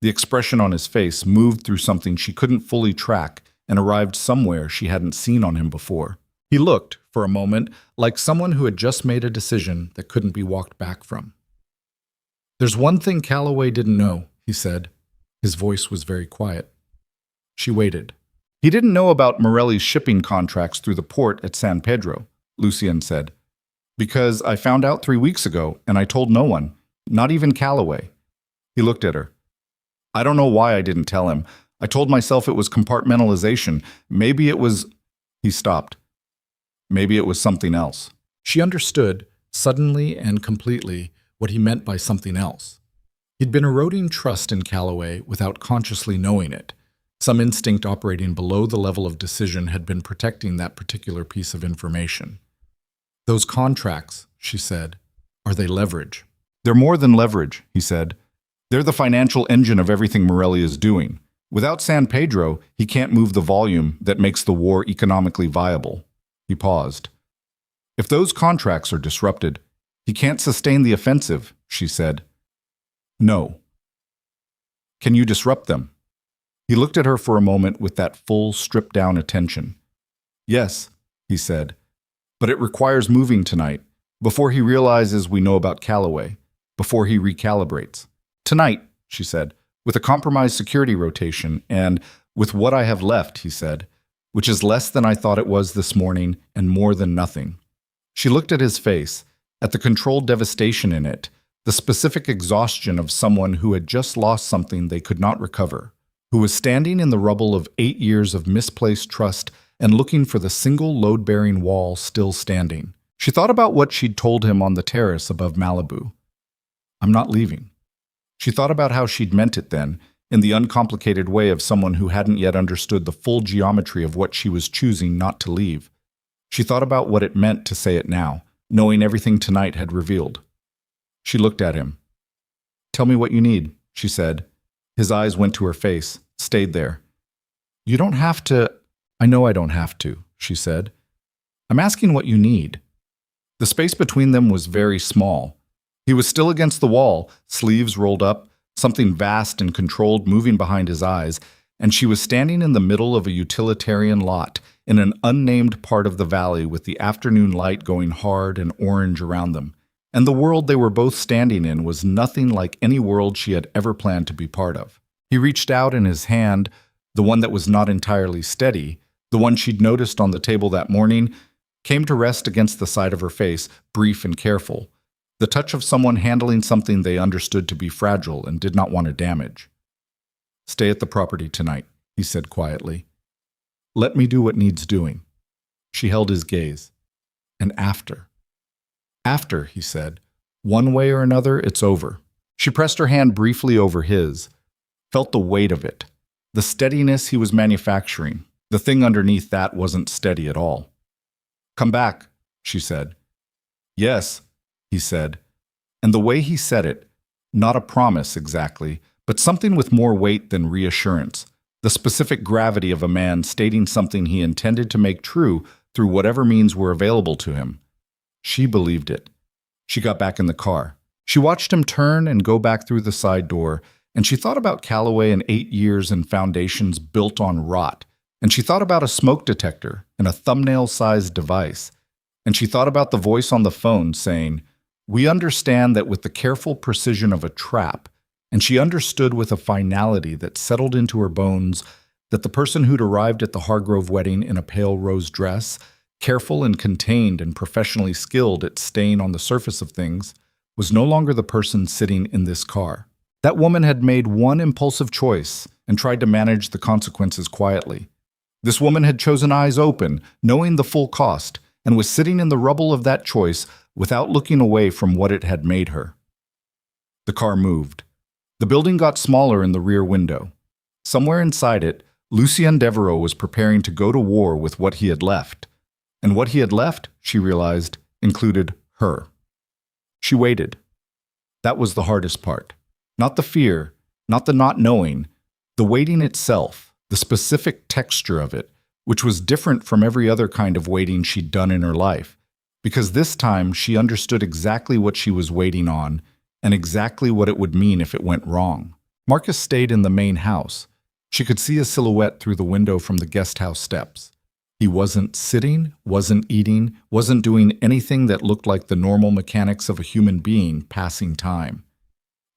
The expression on his face moved through something she couldn't fully track and arrived somewhere she hadn't seen on him before. He looked, for a moment, like someone who had just made a decision that couldn't be walked back from. There's one thing Calloway didn't know, he said. His voice was very quiet. She waited. He didn't know about Morelli's shipping contracts through the port at San Pedro, Lucien said. Because I found out 3 weeks ago, and I told no one, not even Calloway. He looked at her. I don't know why I didn't tell him. I told myself it was compartmentalization. Maybe it was... He stopped. Maybe it was something else. She understood, suddenly and completely, what he meant by something else. He'd been eroding trust in Calloway without consciously knowing it. Some instinct operating below the level of decision had been protecting that particular piece of information. Those contracts, she said, are they leverage? They're more than leverage, he said. They're the financial engine of everything Morelli is doing. Without San Pedro, he can't move the volume that makes the war economically viable. He paused. If those contracts are disrupted, he can't sustain the offensive, she said. No. Can you disrupt them? He looked at her for a moment with that full, stripped-down attention. Yes, he said, but it requires moving tonight, before he realizes we know about Calloway, before he recalibrates. Tonight, she said, with a compromised security rotation, and with what I have left, he said, which is less than I thought it was this morning and more than nothing. She looked at his face, at the controlled devastation in it, the specific exhaustion of someone who had just lost something they could not recover, who was standing in the rubble of 8 years of misplaced trust and looking for the single load-bearing wall still standing. She thought about what she'd told him on the terrace above Malibu. I'm not leaving. She thought about how she'd meant it then, in the uncomplicated way of someone who hadn't yet understood the full geometry of what she was choosing not to leave. She thought about what it meant to say it now, knowing everything tonight had revealed. She looked at him. Tell me what you need, she said. His eyes went to her face, stayed there. You don't have to. I know I don't have to, she said. I'm asking what you need. The space between them was very small. He was still against the wall, sleeves rolled up, something vast and controlled moving behind his eyes, and she was standing in the middle of a utilitarian lot in an unnamed part of the valley with the afternoon light going hard and orange around them. And the world they were both standing in was nothing like any world she had ever planned to be part of. He reached out in his hand, the one that was not entirely steady, the one she'd noticed on the table that morning, came to rest against the side of her face, brief and careful, the touch of someone handling something they understood to be fragile and did not want to damage. Stay at the property tonight, he said quietly. Let me do what needs doing. She held his gaze. And after, he said, one way or another, it's over. She pressed her hand briefly over his, felt the weight of it, the steadiness he was manufacturing. The thing underneath that wasn't steady at all. Come back, she said. Yes, he said. And the way he said it, not a promise exactly, but something with more weight than reassurance, the specific gravity of a man stating something he intended to make true through whatever means were available to him. She believed it. She got back in the car. She watched him turn and go back through the side door, and she thought about Calloway and 8 years and foundations built on rot, and she thought about a smoke detector and a thumbnail-sized device, and she thought about the voice on the phone saying, "We understand that with the careful precision of a trap," and she understood with a finality that settled into her bones that the person who'd arrived at the Hargrove wedding in a pale rose dress, careful and contained and professionally skilled at staying on the surface of things, was no longer the person sitting in this car. That woman had made one impulsive choice and tried to manage the consequences quietly. This woman had chosen eyes open, knowing the full cost, and was sitting in the rubble of that choice without looking away from what it had made her. The car moved. The building got smaller in the rear window. Somewhere inside it, Lucien Devereaux was preparing to go to war with what he had left. And what he had left, she realized, included her. She waited. That was the hardest part. Not the fear, not the not knowing, the waiting itself, the specific texture of it, which was different from every other kind of waiting she'd done in her life, because this time she understood exactly what she was waiting on and exactly what it would mean if it went wrong. Marcus stayed in the main house. She could see a silhouette through the window from the guest house steps. He wasn't sitting, wasn't eating, wasn't doing anything that looked like the normal mechanics of a human being passing time.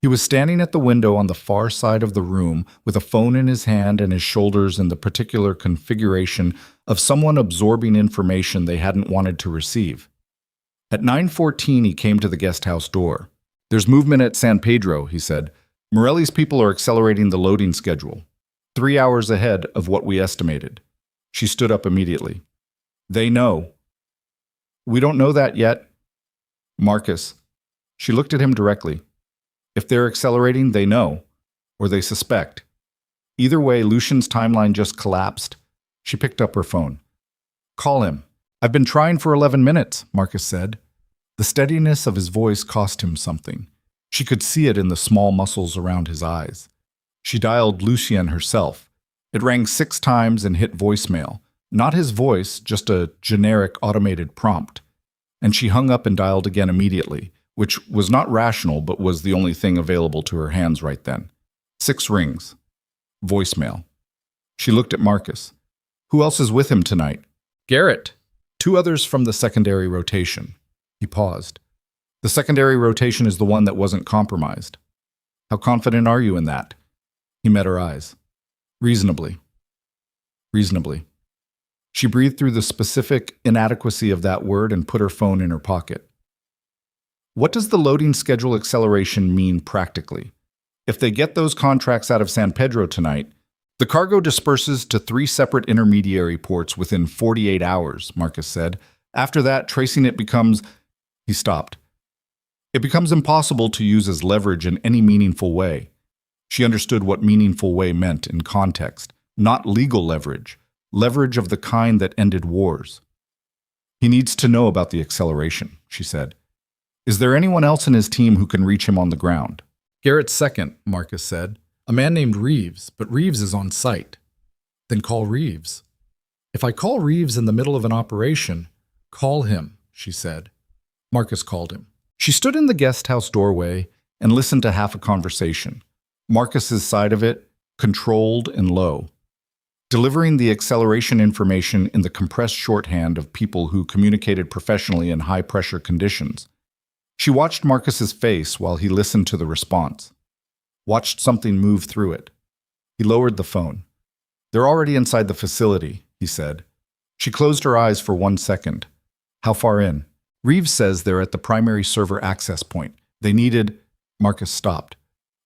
He was standing at the window on the far side of the room with a phone in his hand and his shoulders in the particular configuration of someone absorbing information they hadn't wanted to receive. At 9:14, he came to the guest house door. There's movement at San Pedro, he said. Morelli's people are accelerating the loading schedule. 3 hours ahead of what we estimated. She stood up immediately. They know. We don't know that yet. Marcus. She looked at him directly. If they're accelerating, they know, or they suspect. Either way, Lucien's timeline just collapsed. She picked up her phone. Call him. I've been trying for 11 minutes, Marcus said. The steadiness of his voice cost him something. She could see it in the small muscles around his eyes. She dialed Lucien herself. It rang 6 times and hit voicemail. Not his voice, just a generic automated prompt. And she hung up and dialed again immediately, which was not rational but was the only thing available to her hands right then. 6 rings. Voicemail. She looked at Marcus. Who else is with him tonight? Garrett. 2 others from the secondary rotation. He paused. The secondary rotation is the one that wasn't compromised. How confident are you in that? He met her eyes. Reasonably. Reasonably. She breathed through the specific inadequacy of that word and put her phone in her pocket. What does the loading schedule acceleration mean practically? If they get those contracts out of San Pedro tonight, the cargo disperses to 3 separate intermediary ports within 48 hours, Marcus said. After that, tracing it becomes... He stopped. It becomes impossible to use as leverage in any meaningful way. She understood what meaningful way meant in context, not legal leverage, leverage of the kind that ended wars. He needs to know about the acceleration, she said. Is there anyone else in his team who can reach him on the ground? Garrett's second, Marcus said. A man named Reeves, but Reeves is on site. Then call Reeves. If I call Reeves in the middle of an operation, call him, she said. Marcus called him. She stood in the guest house doorway and listened to half a conversation. Marcus's side of it, controlled and low, delivering the acceleration information in the compressed shorthand of people who communicated professionally in high-pressure conditions. She watched Marcus's face while he listened to the response. Watched something move through it. He lowered the phone. They're already inside the facility, he said. She closed her eyes for 1 second. How far in? Reeves says they're at the primary server access point. They needed... Marcus stopped.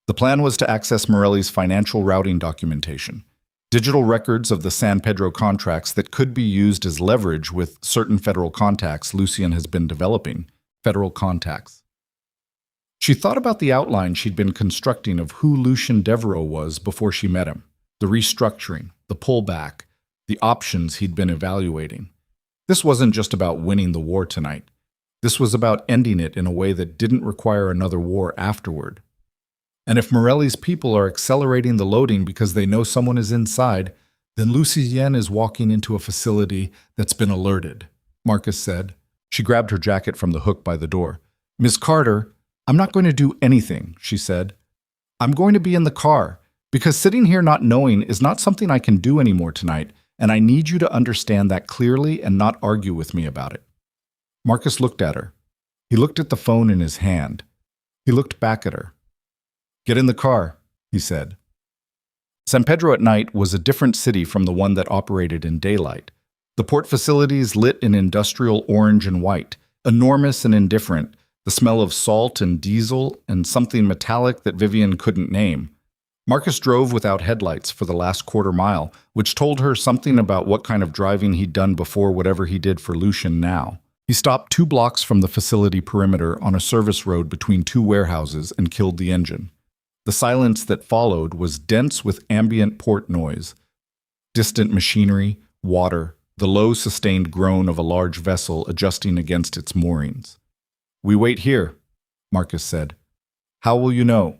The plan was to access Morelli's financial routing documentation, digital records of the San Pedro contracts that could be used as leverage with certain federal contacts Lucien has been developing. Federal contacts. She thought about the outline she'd been constructing of who Lucien Devereaux was before she met him, the restructuring, the pullback, the options he'd been evaluating. This wasn't just about winning the war tonight. This was about ending it in a way that didn't require another war afterward. And if Morelli's people are accelerating the loading because they know someone is inside, then Lucien is walking into a facility that's been alerted, Marcus said. She grabbed her jacket from the hook by the door. Miss Carter, I'm not going to do anything, she said. I'm going to be in the car, because sitting here not knowing is not something I can do anymore tonight, and I need you to understand that clearly and not argue with me about it. Marcus looked at her. He looked at the phone in his hand. He looked back at her. Get in the car, he said. San Pedro at night was a different city from the one that operated in daylight. The port facilities lit in industrial orange and white, enormous and indifferent, the smell of salt and diesel and something metallic that Vivian couldn't name. Marcus drove without headlights for the last quarter mile, which told her something about what kind of driving he'd done before whatever he did for Lucien now. He stopped 2 blocks from the facility perimeter on a service road between 2 warehouses and killed the engine. The silence that followed was dense with ambient port noise, distant machinery, water, the low sustained groan of a large vessel adjusting against its moorings. We wait here, Marcus said. How will you know?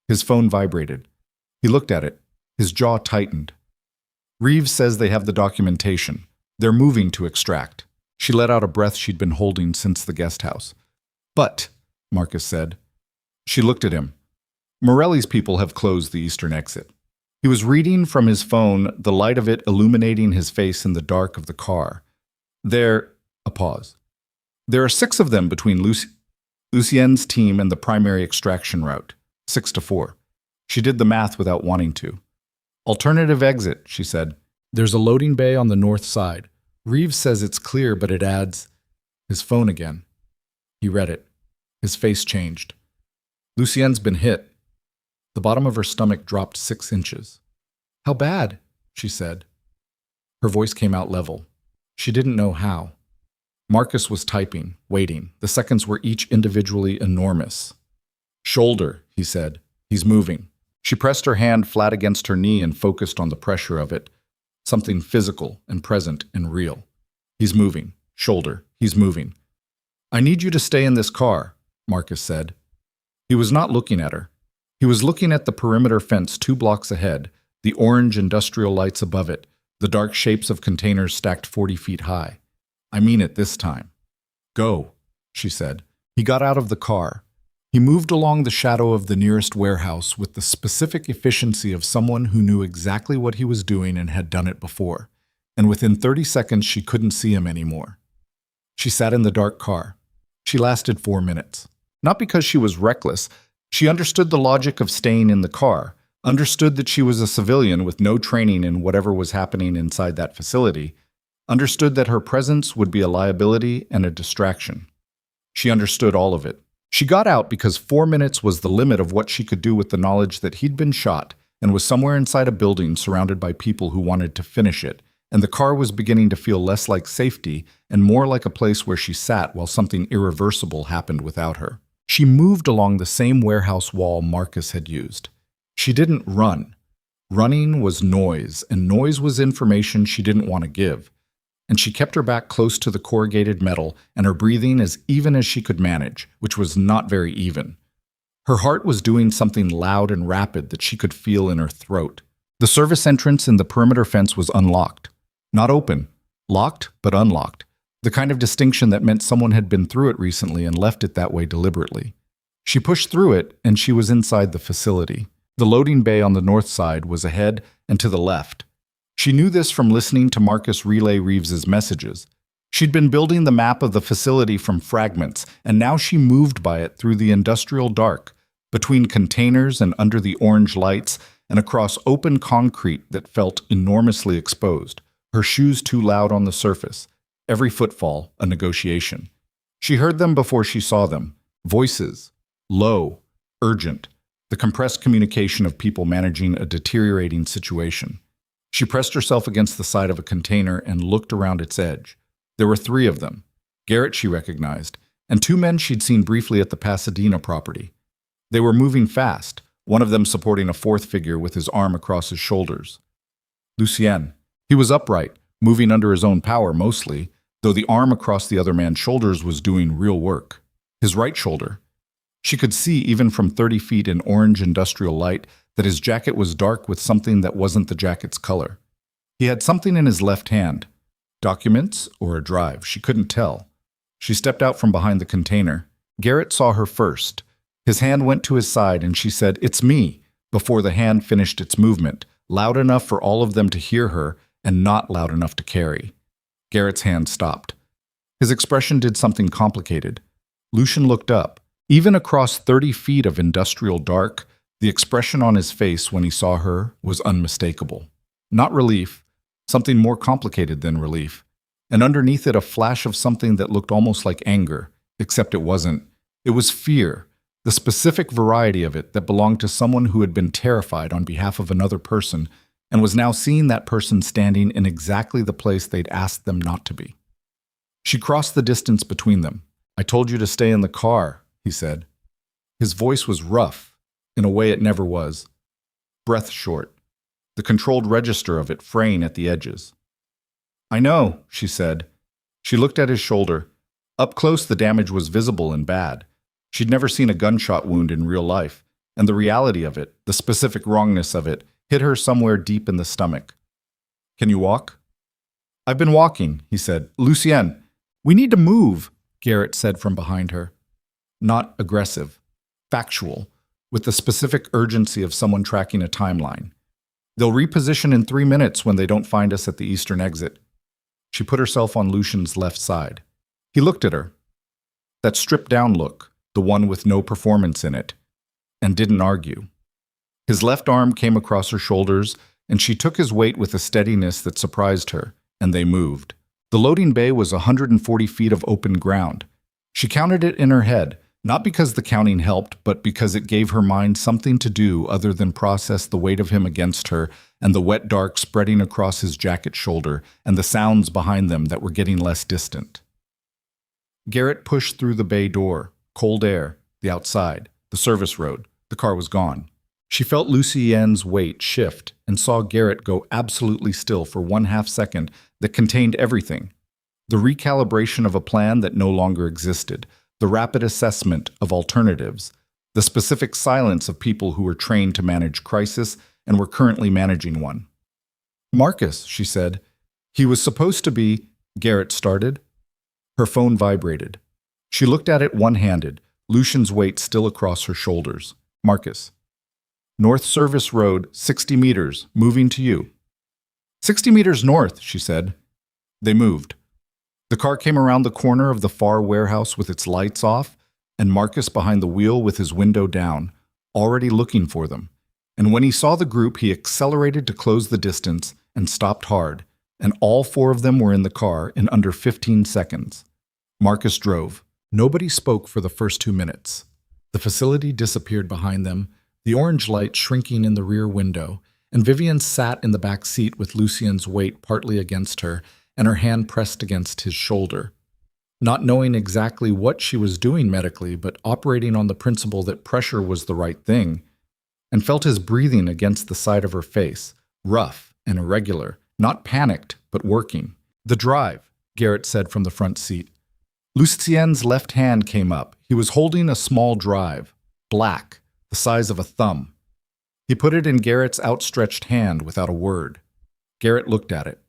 His phone vibrated. He looked at it. His jaw tightened. Reeves says they have the documentation. They're moving to extract. She let out a breath she'd been holding since the guest house. But, Marcus said. She looked at him. Morelli's people have closed the eastern exit. He was reading from his phone, the light of it illuminating his face in the dark of the car. A pause. There are 6 of them between Lucien's team and the primary extraction route, 6-4. She did the math without wanting to. Alternative exit, she said. There's a loading bay on the north side. Reeves says it's clear, but it adds... His phone again. He read it. His face changed. Lucien's been hit. The bottom of her stomach dropped 6 inches. How bad? She said. Her voice came out level. She didn't know how. Marcus was typing, waiting. The seconds were each individually enormous. "Shoulder," he said. "He's moving." She pressed her hand flat against her knee and focused on the pressure of it. Something physical and present and real. "He's moving. Shoulder. He's moving." "I need you to stay in this car," Marcus said. He was not looking at her. He was looking at the perimeter fence 2 blocks ahead, the orange industrial lights above it, the dark shapes of containers stacked 40 feet high. "I mean it this time." "Go," she said. He got out of the car. He moved along the shadow of the nearest warehouse with the specific efficiency of someone who knew exactly what he was doing and had done it before. And within 30 seconds, she couldn't see him anymore. She sat in the dark car. She lasted 4 minutes. Not because she was reckless. She understood the logic of staying in the car, understood that she was a civilian with no training in whatever was happening inside that facility, understood that her presence would be a liability and a distraction. She understood all of it. She got out because 4 minutes was the limit of what she could do with the knowledge that he'd been shot and was somewhere inside a building surrounded by people who wanted to finish it, and the car was beginning to feel less like safety and more like a place where she sat while something irreversible happened without her. She moved along the same warehouse wall Marcus had used. She didn't run. Running was noise, and noise was information she didn't want to give. And she kept her back close to the corrugated metal and her breathing as even as she could manage, which was not very even. Her heart was doing something loud and rapid that she could feel in her throat. The service entrance in the perimeter fence was unlocked. Not open. Locked, but unlocked. The kind of distinction that meant someone had been through it recently and left it that way deliberately. She pushed through it, and she was inside the facility. The loading bay on the north side was ahead and to the left. She knew this from listening to Marcus relay Reeves's messages. She'd been building the map of the facility from fragments, and now she moved by it through the industrial dark, between containers and under the orange lights, and across open concrete that felt enormously exposed, her shoes too loud on the surface. Every footfall, a negotiation. She heard them before she saw them. Voices. Low. Urgent. The compressed communication of people managing a deteriorating situation. She pressed herself against the side of a container and looked around its edge. There were 3 of them. Garrett she recognized, and 2 men she'd seen briefly at the Pasadena property. They were moving fast, one of them supporting a 4th figure with his arm across his shoulders. Lucien. He was upright, moving under his own power mostly, though the arm across the other man's shoulders was doing real work. His right shoulder. She could see, even from 30 feet in orange industrial light, that his jacket was dark with something that wasn't the jacket's color. He had something in his left hand. Documents or a drive, she couldn't tell. She stepped out from behind the container. Garrett saw her first. His hand went to his side and she said, "It's me," before the hand finished its movement, loud enough for all of them to hear her and not loud enough to carry. Garrett's hand stopped. His expression did something complicated. Lucien looked up. Even across 30 feet of industrial dark, the expression on his face when he saw her was unmistakable. Not relief, something more complicated than relief. And underneath it a flash of something that looked almost like anger, except it wasn't. It was fear, the specific variety of it that belonged to someone who had been terrified on behalf of another person and was now seeing that person standing in exactly the place they'd asked them not to be. She crossed the distance between them. "I told you to stay in the car," he said. His voice was rough, in a way it never was. Breath short, the controlled register of it fraying at the edges. "I know," she said. She looked at his shoulder. Up close the damage was visible and bad. She'd never seen a gunshot wound in real life, and the reality of it, the specific wrongness of it, hit her somewhere deep in the stomach. "Can you walk?" "I've been walking," he said. "Lucien, we need to move," Garrett said from behind her. Not aggressive, factual, with the specific urgency of someone tracking a timeline. "They'll reposition in 3 minutes when they don't find us at the eastern exit." She put herself on Lucien's left side. He looked at her. That stripped-down look, the one with no performance in it, and didn't argue. His left arm came across her shoulders, and she took his weight with a steadiness that surprised her, and they moved. The loading bay was 140 feet of open ground. She counted it in her head, not because the counting helped, but because it gave her mind something to do other than process the weight of him against her and the wet dark spreading across his jacket shoulder and the sounds behind them that were getting less distant. Garrett pushed through the bay door. Cold air, the outside, the service road. The car was gone. She felt Lucien's weight shift and saw Garrett go absolutely still for 1/2 second that contained everything. The recalibration of a plan that no longer existed, the rapid assessment of alternatives, the specific silence of people who were trained to manage crisis and were currently managing one. "Marcus," she said. "He was supposed to be—" Garrett started. Her phone vibrated. She looked at it one-handed, Lucien's weight still across her shoulders. "Marcus. North Service Road, 60 meters, moving to you." "60 meters north," she said. They moved. The car came around the corner of the far warehouse with its lights off, and Marcus behind the wheel with his window down, already looking for them. And when he saw the group, he accelerated to close the distance and stopped hard, and all 4 of them were in the car in under 15 seconds. Marcus drove. Nobody spoke for the first 2 minutes. The facility disappeared behind them, the orange light shrinking in the rear window, and Vivian sat in the back seat with Lucien's weight partly against her and her hand pressed against his shoulder. Not knowing exactly what she was doing medically, but operating on the principle that pressure was the right thing, and felt his breathing against the side of her face, rough and irregular, not panicked, but working. "The drive," Garrett said from the front seat. Lucien's left hand came up. He was holding a small drive, black, the size of a thumb. He put it in Garrett's outstretched hand without a word. Garrett looked at it.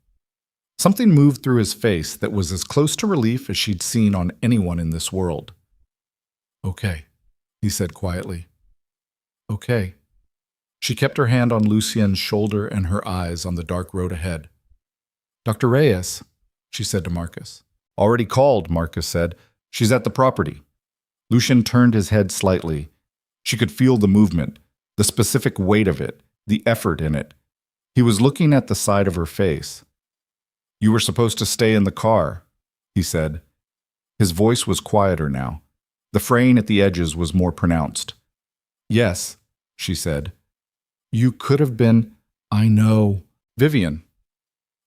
Something moved through his face that was as close to relief as she'd seen on anyone in this world. "Okay," he said quietly. "Okay." She kept her hand on Lucien's shoulder and her eyes on the dark road ahead. "Dr. Reyes," she said to Marcus. "Already called," Marcus said. "She's at the property." Lucien turned his head slightly. She could feel the movement, the specific weight of it, the effort in it. He was looking at the side of her face. "You were supposed to stay in the car," he said. His voice was quieter now. The fraying at the edges was more pronounced. "Yes," she said. "You could have been—" "I know." "Vivian."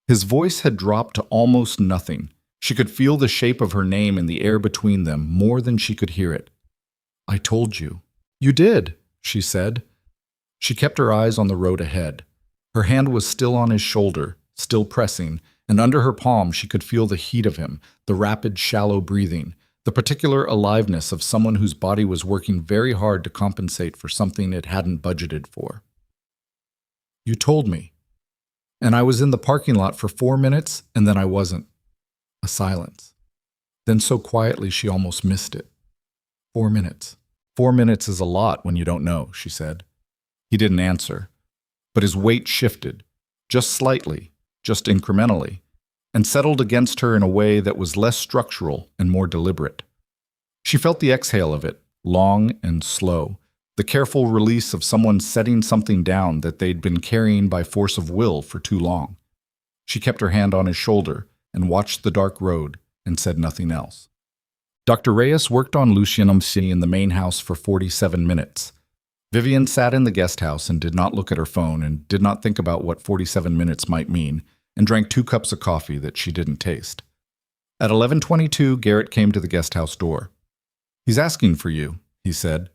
His voice had dropped to almost nothing. She could feel the shape of her name in the air between them more than she could hear it. "I told you." "You did," she said. She kept her eyes on the road ahead. Her hand was still on his shoulder, still pressing, and under her palm she could feel the heat of him, the rapid, shallow breathing, the particular aliveness of someone whose body was working very hard to compensate for something it hadn't budgeted for. "You told me. And I was in the parking lot for 4 minutes, and then I wasn't." A silence. Then so quietly she almost missed it. 4 minutes. 4 minutes is a lot when you don't know, she said. He didn't answer, but his weight shifted, just slightly, just incrementally, and settled against her in a way that was less structural and more deliberate. She felt the exhale of it, long and slow, the careful release of someone setting something down that they'd been carrying by force of will for too long. She kept her hand on his shoulder and watched the dark road and said nothing else. Dr. Reyes worked on Lucien Devereaux in the main house for 47 minutes. Vivian sat in the guest house and did not look at her phone and did not think about what 47 minutes might mean, and drank 2 cups of coffee that she didn't taste. At 11:22, Garrett came to the guest house door. "He's asking for you," he said.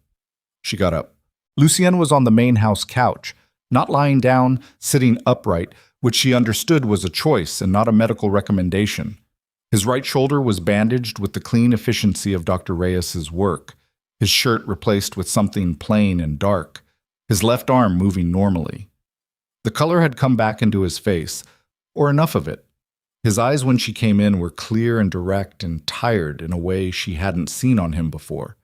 She got up. Lucien was on the main house couch, not lying down, sitting upright, which she understood was a choice and not a medical recommendation. His right shoulder was bandaged with the clean efficiency of Dr. Reyes's work, his shirt replaced with something plain and dark, his left arm moving normally. The color had come back into his face, or enough of it. His eyes when she came in were clear and direct and tired in a way she hadn't seen on him before.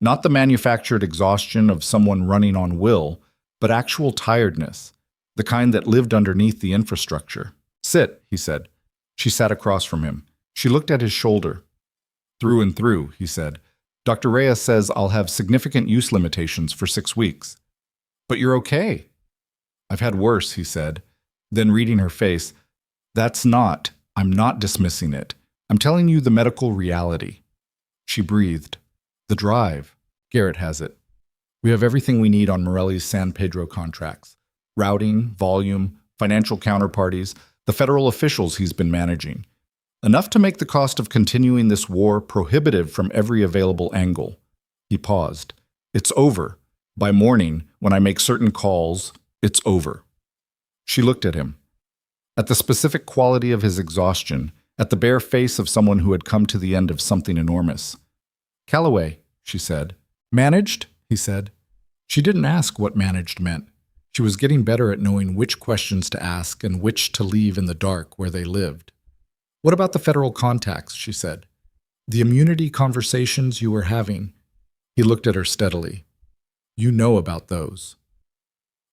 Not the manufactured exhaustion of someone running on will, but actual tiredness, the kind that lived underneath the infrastructure. "Sit," he said. She sat across from him. She looked at his shoulder. "Through and through," he said. "Dr. Reyes says I'll have significant use limitations for 6 weeks. But you're okay." "I've had worse," he said. Then reading her face, I'm not dismissing it. I'm telling you the medical reality." She breathed. "The drive. Garrett has it. We have everything we need on Morelli's San Pedro contracts. Routing, volume, financial counterparties, the federal officials he's been managing. Enough to make the cost of continuing this war prohibitive from every available angle. He paused. It's over. By morning, when I make certain calls, it's over. She looked at him. At the specific quality of his exhaustion, at the bare face of someone who had come to the end of something enormous. Calloway, she said. Managed? He said. She didn't ask what managed meant. She was getting better at knowing which questions to ask and which to leave in the dark where they lived. What about the federal contacts, she said. The immunity conversations you were having. He looked at her steadily. You know about those.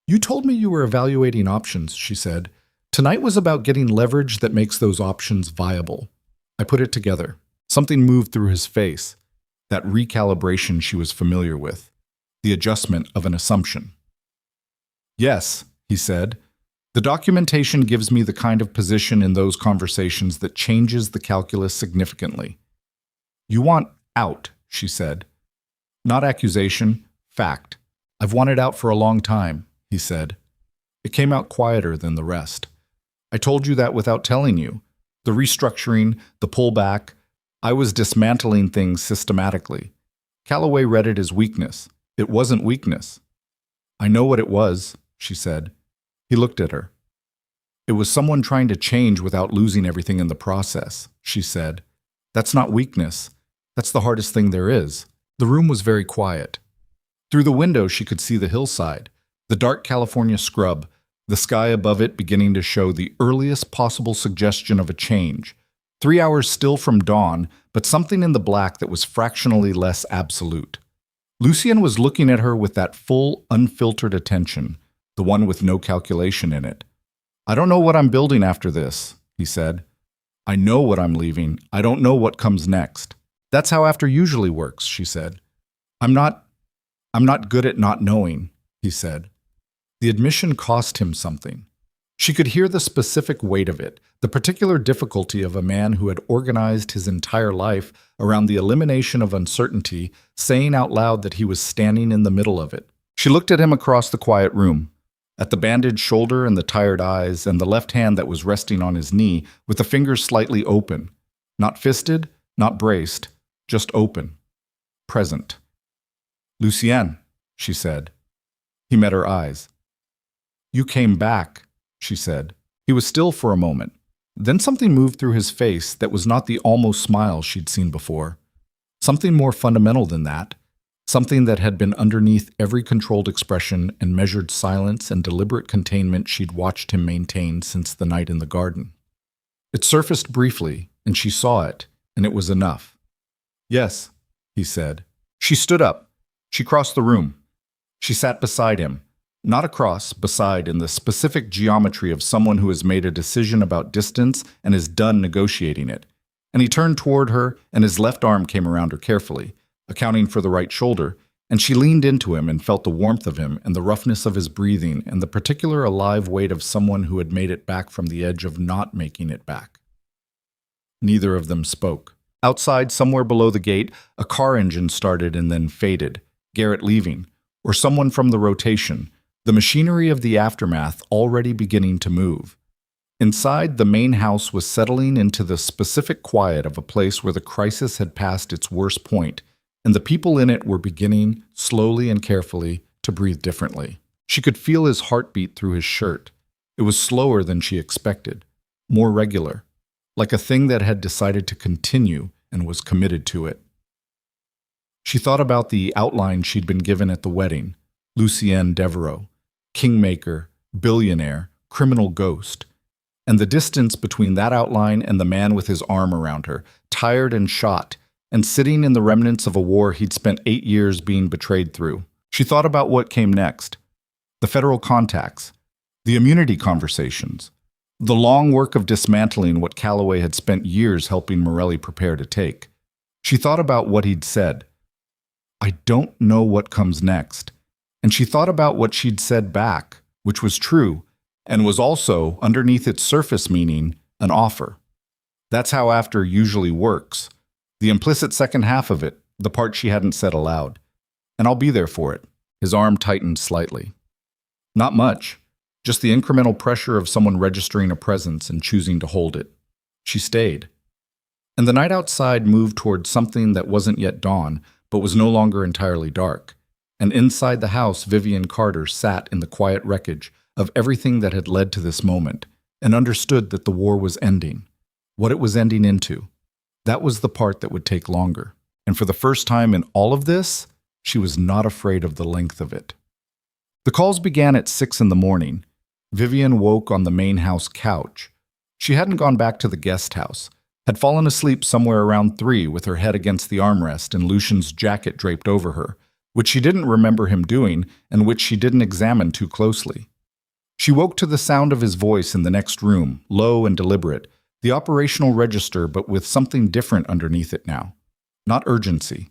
You told me you were evaluating options, she said. Tonight was about getting leverage that makes those options viable. I put it together. Something moved through his face. That recalibration she was familiar with. The adjustment of an assumption. Yes, he said. The documentation gives me the kind of position in those conversations that changes the calculus significantly. You want out, she said. Not accusation, fact. I've wanted out for a long time, he said. It came out quieter than the rest. I told you that without telling you. The restructuring, the pullback. I was dismantling things systematically. Calloway read it as weakness. It wasn't weakness. I know what it was, she said. He looked at her. It was someone trying to change without losing everything in the process, she said. That's not weakness. That's the hardest thing there is. The room was very quiet. Through the window she could see the hillside, the dark California scrub, the sky above it beginning to show the earliest possible suggestion of a change. 3 hours still from dawn, but something in the black that was fractionally less absolute. Lucien was looking at her with that full, unfiltered attention, the one with no calculation in it. I don't know what I'm building after this, he said. I know what I'm leaving. I don't know what comes next. That's how after usually works, she said. I'm not good at not knowing, he said. The admission cost him something. She could hear the specific weight of it, the particular difficulty of a man who had organized his entire life around the elimination of uncertainty, saying out loud that he was standing in the middle of it. She looked at him across the quiet room, at the bandaged shoulder and the tired eyes and the left hand that was resting on his knee with the fingers slightly open. Not fisted, not braced, just open. Present. Lucien, she said. He met her eyes. You came back, she said. He was still for a moment. Then something moved through his face that was not the almost smile she'd seen before. Something more fundamental than that. Something that had been underneath every controlled expression and measured silence and deliberate containment she'd watched him maintain since the night in the garden. It surfaced briefly, and she saw it, and it was enough. Yes, he said. She stood up. She crossed the room. She sat beside him. Not across, beside, in the specific geometry of someone who has made a decision about distance and is done negotiating it. And he turned toward her, and his left arm came around her carefully, accounting for the right shoulder, and she leaned into him and felt the warmth of him and the roughness of his breathing and the particular alive weight of someone who had made it back from the edge of not making it back. Neither of them spoke. Outside, somewhere below the gate, a car engine started and then faded, Garrett leaving, or someone from the rotation, the machinery of the aftermath already beginning to move. Inside, the main house was settling into the specific quiet of a place where the crisis had passed its worst point, and the people in it were beginning, slowly and carefully, to breathe differently. She could feel his heartbeat through his shirt. It was slower than she expected, more regular, like a thing that had decided to continue and was committed to it. She thought about the outline she'd been given at the wedding. Lucien Devereaux, kingmaker, billionaire, criminal ghost, and the distance between that outline and the man with his arm around her, tired and shot, and sitting in the remnants of a war he'd spent 8 years being betrayed through. She thought about what came next. The federal contacts, the immunity conversations, the long work of dismantling what Calloway had spent years helping Morelli prepare to take. She thought about what he'd said. I don't know what comes next. And she thought about what she'd said back, which was true, and was also, underneath its surface meaning, an offer. That's how after usually works. The implicit second half of it, the part she hadn't said aloud. And I'll be there for it. His arm tightened slightly. Not much, just the incremental pressure of someone registering a presence and choosing to hold it. She stayed. And the night outside moved toward something that wasn't yet dawn, but was no longer entirely dark. And inside the house, Vivian Carter sat in the quiet wreckage of everything that had led to this moment, and understood that the war was ending. What it was ending into. That was the part that would take longer. And for the first time in all of this, she was not afraid of the length of it. The calls began at 6 in the morning. Vivian woke on the main house couch. She hadn't gone back to the guest house, had fallen asleep somewhere around 3 with her head against the armrest and Lucien's jacket draped over her, which she didn't remember him doing and which she didn't examine too closely. She woke to the sound of his voice in the next room, low and deliberate, the operational register but with something different underneath it now. Not urgency.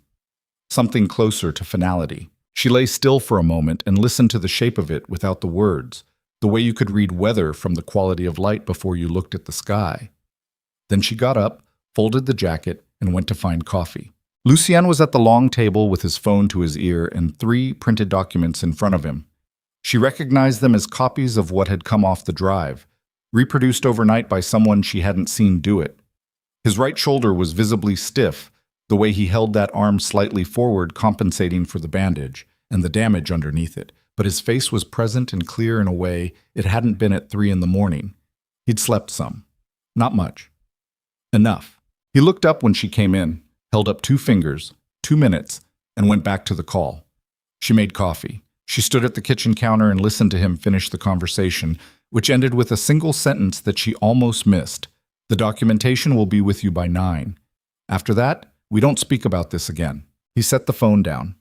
Something closer to finality. She lay still for a moment and listened to the shape of it without the words, the way you could read weather from the quality of light before you looked at the sky. Then she got up, folded the jacket, and went to find coffee. Lucien was at the long table with his phone to his ear and 3 printed documents in front of him. She recognized them as copies of what had come off the drive, reproduced overnight by someone she hadn't seen do it. His right shoulder was visibly stiff, the way he held that arm slightly forward compensating for the bandage and the damage underneath it, but his face was present and clear in a way it hadn't been at 3 in the morning. He'd slept some. Not much. Enough. He looked up when she came in, held up 2 fingers, 2 minutes, and went back to the call. She made coffee. She stood at the kitchen counter and listened to him finish the conversation, which ended with a single sentence that she almost missed. The documentation will be with you by 9. After that, we don't speak about this again. He set the phone down.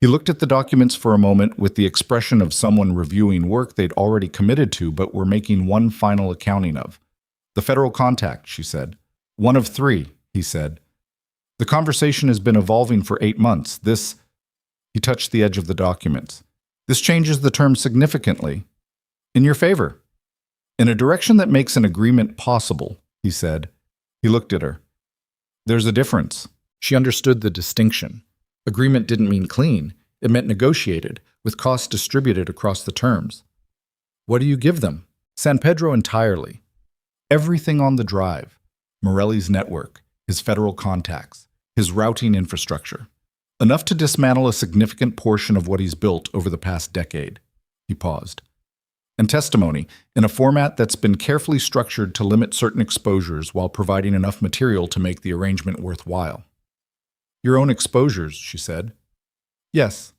He looked at the documents for a moment with the expression of someone reviewing work they'd already committed to but were making one final accounting of. The federal contact, she said. 1 of 3, he said. The conversation has been evolving for 8 months. He touched the edge of the documents. This changes the term significantly. In your favor. In a direction that makes an agreement possible, he said. He looked at her. There's a difference. She understood the distinction. Agreement didn't mean clean. It meant negotiated, with costs distributed across the terms. What do you give them? San Pedro entirely. Everything on the drive. Morelli's network, his federal contacts, his routing infrastructure. Enough to dismantle a significant portion of what he's built over the past decade. He paused. And testimony, in a format that's been carefully structured to limit certain exposures while providing enough material to make the arrangement worthwhile. Your own exposures, she said. Yes.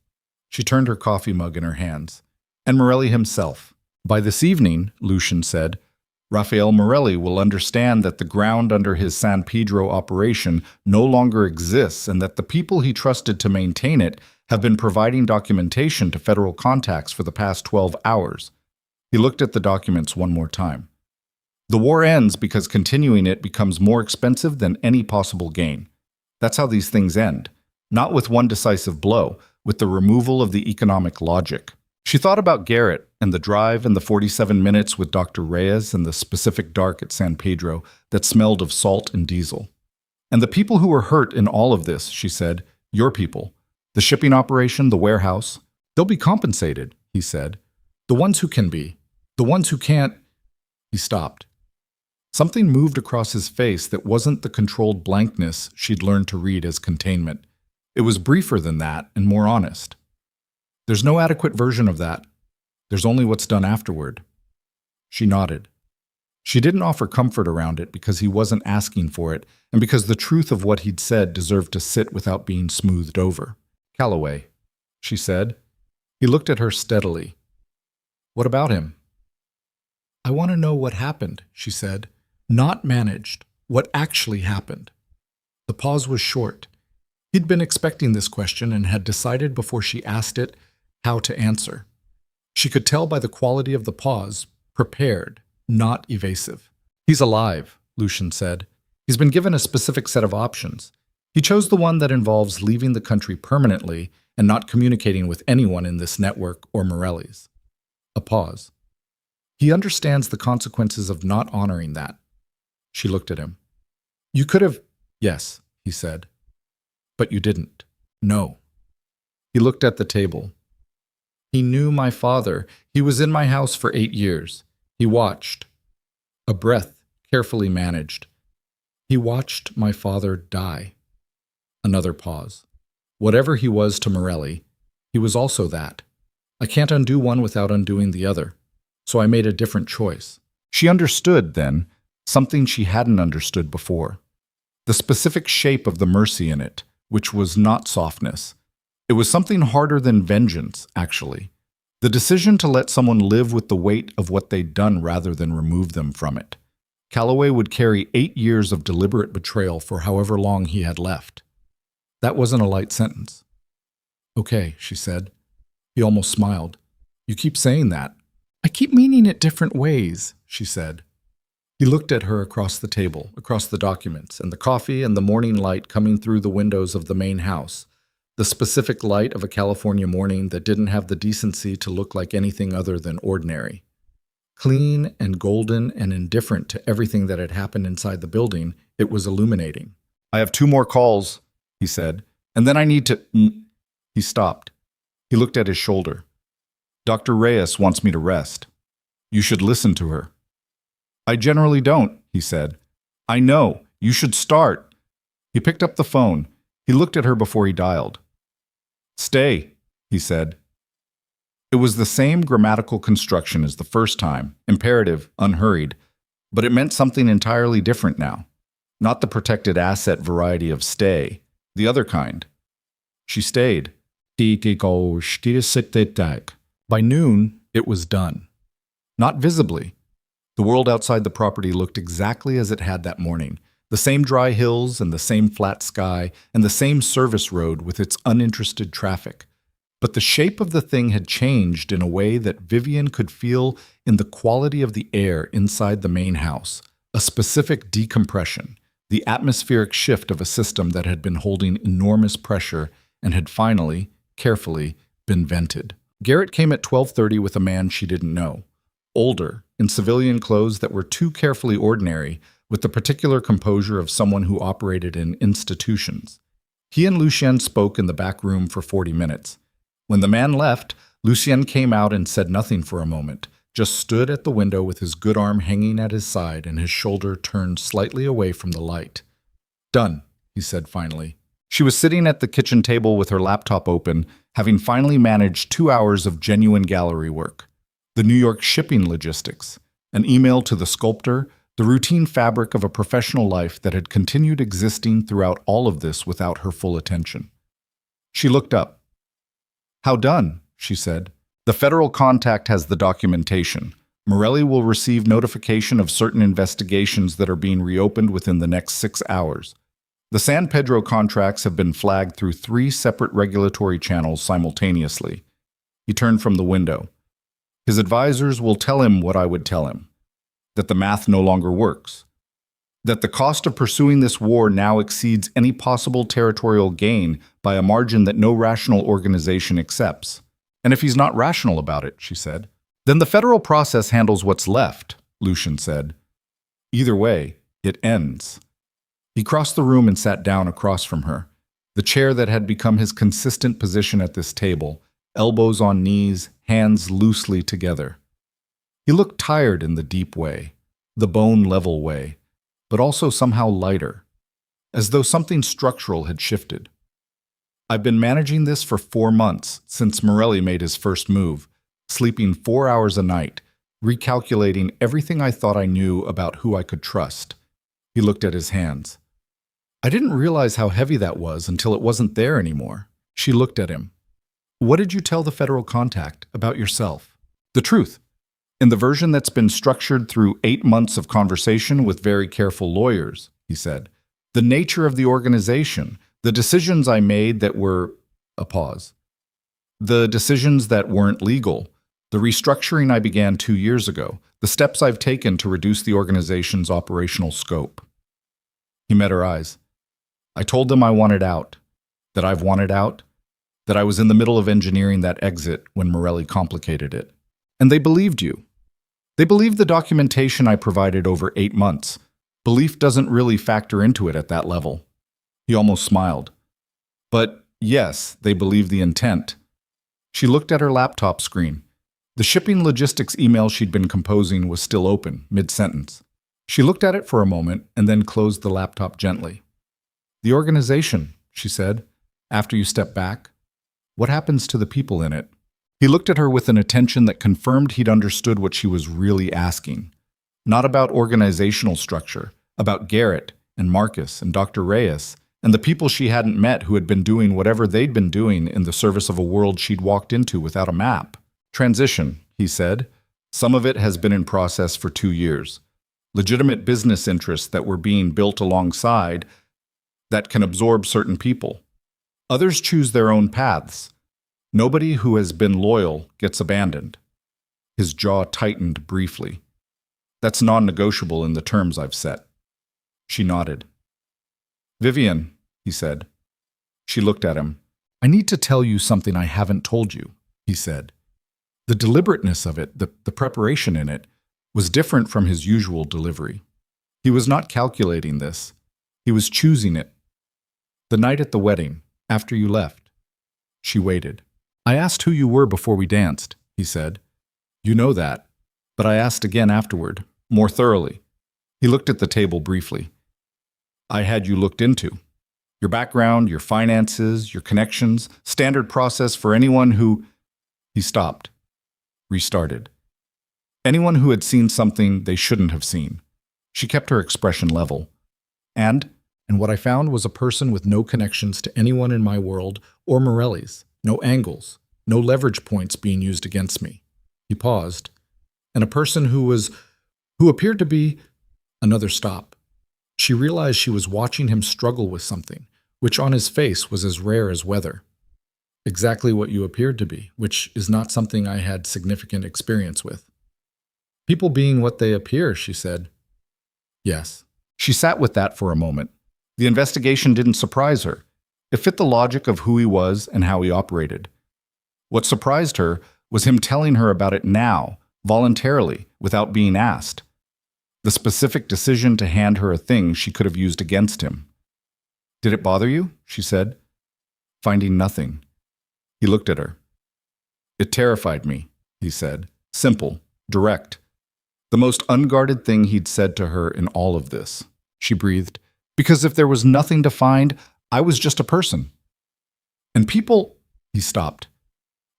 She turned her coffee mug in her hands. And Morelli himself. By this evening, Lucien said, Rafael Morelli will understand that the ground under his San Pedro operation no longer exists and that the people he trusted to maintain it have been providing documentation to federal contacts for the past 12 hours. He looked at the documents one more time. The war ends because continuing it becomes more expensive than any possible gain. That's how these things end. Not with one decisive blow, with the removal of the economic logic. She thought about Garrett and the drive and the 47 minutes with Dr. Reyes and the specific dark at San Pedro that smelled of salt and diesel. And the people who were hurt in all of this, she said, your people. The shipping operation, the warehouse. They'll be compensated, he said. The ones who can be. The ones who can't. He stopped. Something moved across his face that wasn't the controlled blankness she'd learned to read as containment. It was briefer than that and more honest. There's no adequate version of that. There's only what's done afterward. She nodded. She didn't offer comfort around it because he wasn't asking for it and because the truth of what he'd said deserved to sit without being smoothed over. Calloway, she said. He looked at her steadily. What about him? I want to know what happened, she said. Not managed. What actually happened. The pause was short. He'd been expecting this question and had decided before she asked it how to answer. She could tell by the quality of the pause, prepared, not evasive. He's alive, Lucien said. He's been given a specific set of options. He chose the one that involves leaving the country permanently and not communicating with anyone in this network or Morelli's. A pause. He understands the consequences of not honoring that. She looked at him. You could have... Yes, he said. But you didn't. No. He looked at the table. He knew my father. He was in my house for 8 years. He watched. A breath, carefully managed. He watched my father die. Another pause. Whatever he was to Morelli, he was also that. I can't undo one without undoing the other, so I made a different choice. She understood, then, something she hadn't understood before. The specific shape of the mercy in it, which was not softness. It was something harder than vengeance, actually. The decision to let someone live with the weight of what they'd done rather than remove them from it. Calloway would carry 8 years of deliberate betrayal for however long he had left. That wasn't a light sentence. Okay, she said. He almost smiled. You keep saying that. I keep meaning it different ways, she said. He looked at her across the table, across the documents, and the coffee and the morning light coming through the windows of the main house, the specific light of a California morning that didn't have the decency to look like anything other than ordinary. Clean and golden and indifferent to everything that had happened inside the building, it was illuminating. I have 2 more calls, he said, and then I need to… He stopped. He looked at his shoulder. Dr. Reyes wants me to rest. You should listen to her. I generally don't, he said. I know. You should start. He picked up the phone. He looked at her before he dialed. Stay, he said. It was the same grammatical construction as the first time, imperative, unhurried, but it meant something entirely different now. Not the protected asset variety of stay, the other kind. She stayed. By noon, it was done. Not visibly. The world outside the property looked exactly as it had that morning. The same dry hills and the same flat sky and the same service road with its uninterested traffic. But the shape of the thing had changed in a way that Vivian could feel in the quality of the air inside the main house, a specific decompression, the atmospheric shift of a system that had been holding enormous pressure and had finally, carefully, been vented. Garrett came at 12:30 with a man she didn't know. Older, in civilian clothes that were too carefully ordinary, with the particular composure of someone who operated in institutions. He and Lucien spoke in the back room for 40 minutes. When the man left, Lucien came out and said nothing for a moment, just stood at the window with his good arm hanging at his side and his shoulder turned slightly away from the light. Done, he said finally. She was sitting at the kitchen table with her laptop open, having finally managed 2 hours of genuine gallery work. The New York shipping logistics, an email to the sculptor, the routine fabric of a professional life that had continued existing throughout all of this without her full attention. She looked up. How done, she said. The federal contact has the documentation. Morelli will receive notification of certain investigations that are being reopened within the next 6 hours. The San Pedro contracts have been flagged through 3 separate regulatory channels simultaneously. He turned from the window. His advisors will tell him what I would tell him, that the math no longer works, that the cost of pursuing this war now exceeds any possible territorial gain by a margin that no rational organization accepts. And if he's not rational about it, she said, then the federal process handles what's left, Lucien said. Either way, it ends. He crossed the room and sat down across from her, the chair that had become his consistent position at this table, elbows on knees, hands loosely together. He looked tired in the deep way, the bone-level way, but also somehow lighter, as though something structural had shifted. I've been managing this for 4 months, since Morelli made his first move, sleeping 4 hours a night, recalculating everything I thought I knew about who I could trust. He looked at his hands. I didn't realize how heavy that was until it wasn't there anymore. She looked at him. What did you tell the federal contact about yourself? The truth. In the version that's been structured through 8 months of conversation with very careful lawyers, he said. The nature of the organization, the decisions I made that were… A pause. The decisions that weren't legal, the restructuring I began 2 years ago, the steps I've taken to reduce the organization's operational scope. He met her eyes. I told them I wanted out, that I've wanted out, that I was in the middle of engineering that exit when Morelli complicated it. And they believed you. They believed the documentation I provided over 8 months. Belief doesn't really factor into it at that level. He almost smiled. But yes, they believed the intent. She looked at her laptop screen. The shipping logistics email she'd been composing was still open, mid-sentence. She looked at it for a moment and then closed the laptop gently. The organization, she said, after you step back, what happens to the people in it? He looked at her with an attention that confirmed he'd understood what she was really asking. Not about organizational structure, about Garrett and Marcus and Dr. Reyes and the people she hadn't met who had been doing whatever they'd been doing in the service of a world she'd walked into without a map. Transition, he said. Some of it has been in process for 2 years. Legitimate business interests that were being built alongside that can absorb certain people. Others choose their own paths. Nobody who has been loyal gets abandoned. His jaw tightened briefly. That's non-negotiable in the terms I've set. She nodded. Vivian, he said. She looked at him. I need to tell you something I haven't told you, he said. The deliberateness of it, the preparation in it, was different from his usual delivery. He was not calculating this. He was choosing it. The night at the wedding, after you left. She waited. I asked who you were before we danced, he said. You know that, but I asked again afterward, more thoroughly. He looked at the table briefly. I had you looked into. Your background, your finances, your connections, standard process for anyone who... He stopped. Restarted. Anyone who had seen something they shouldn't have seen. She kept her expression level. And what I found was a person with no connections to anyone in my world or Morelli's, no angles, no leverage points being used against me. He paused. And a person who appeared to be... Another stop. She realized she was watching him struggle with something, which on his face was as rare as weather. Exactly what you appeared to be, which is not something I had significant experience with. People being what they appear, she said. Yes. She sat with that for a moment. The investigation didn't surprise her. It fit the logic of who he was and how he operated. What surprised her was him telling her about it now, voluntarily, without being asked. The specific decision to hand her a thing she could have used against him. Did it bother you? She said, finding nothing. He looked at her. It terrified me, he said. Simple, direct. The most unguarded thing he'd said to her in all of this. She breathed. Because if there was nothing to find, I was just a person. And people... He stopped.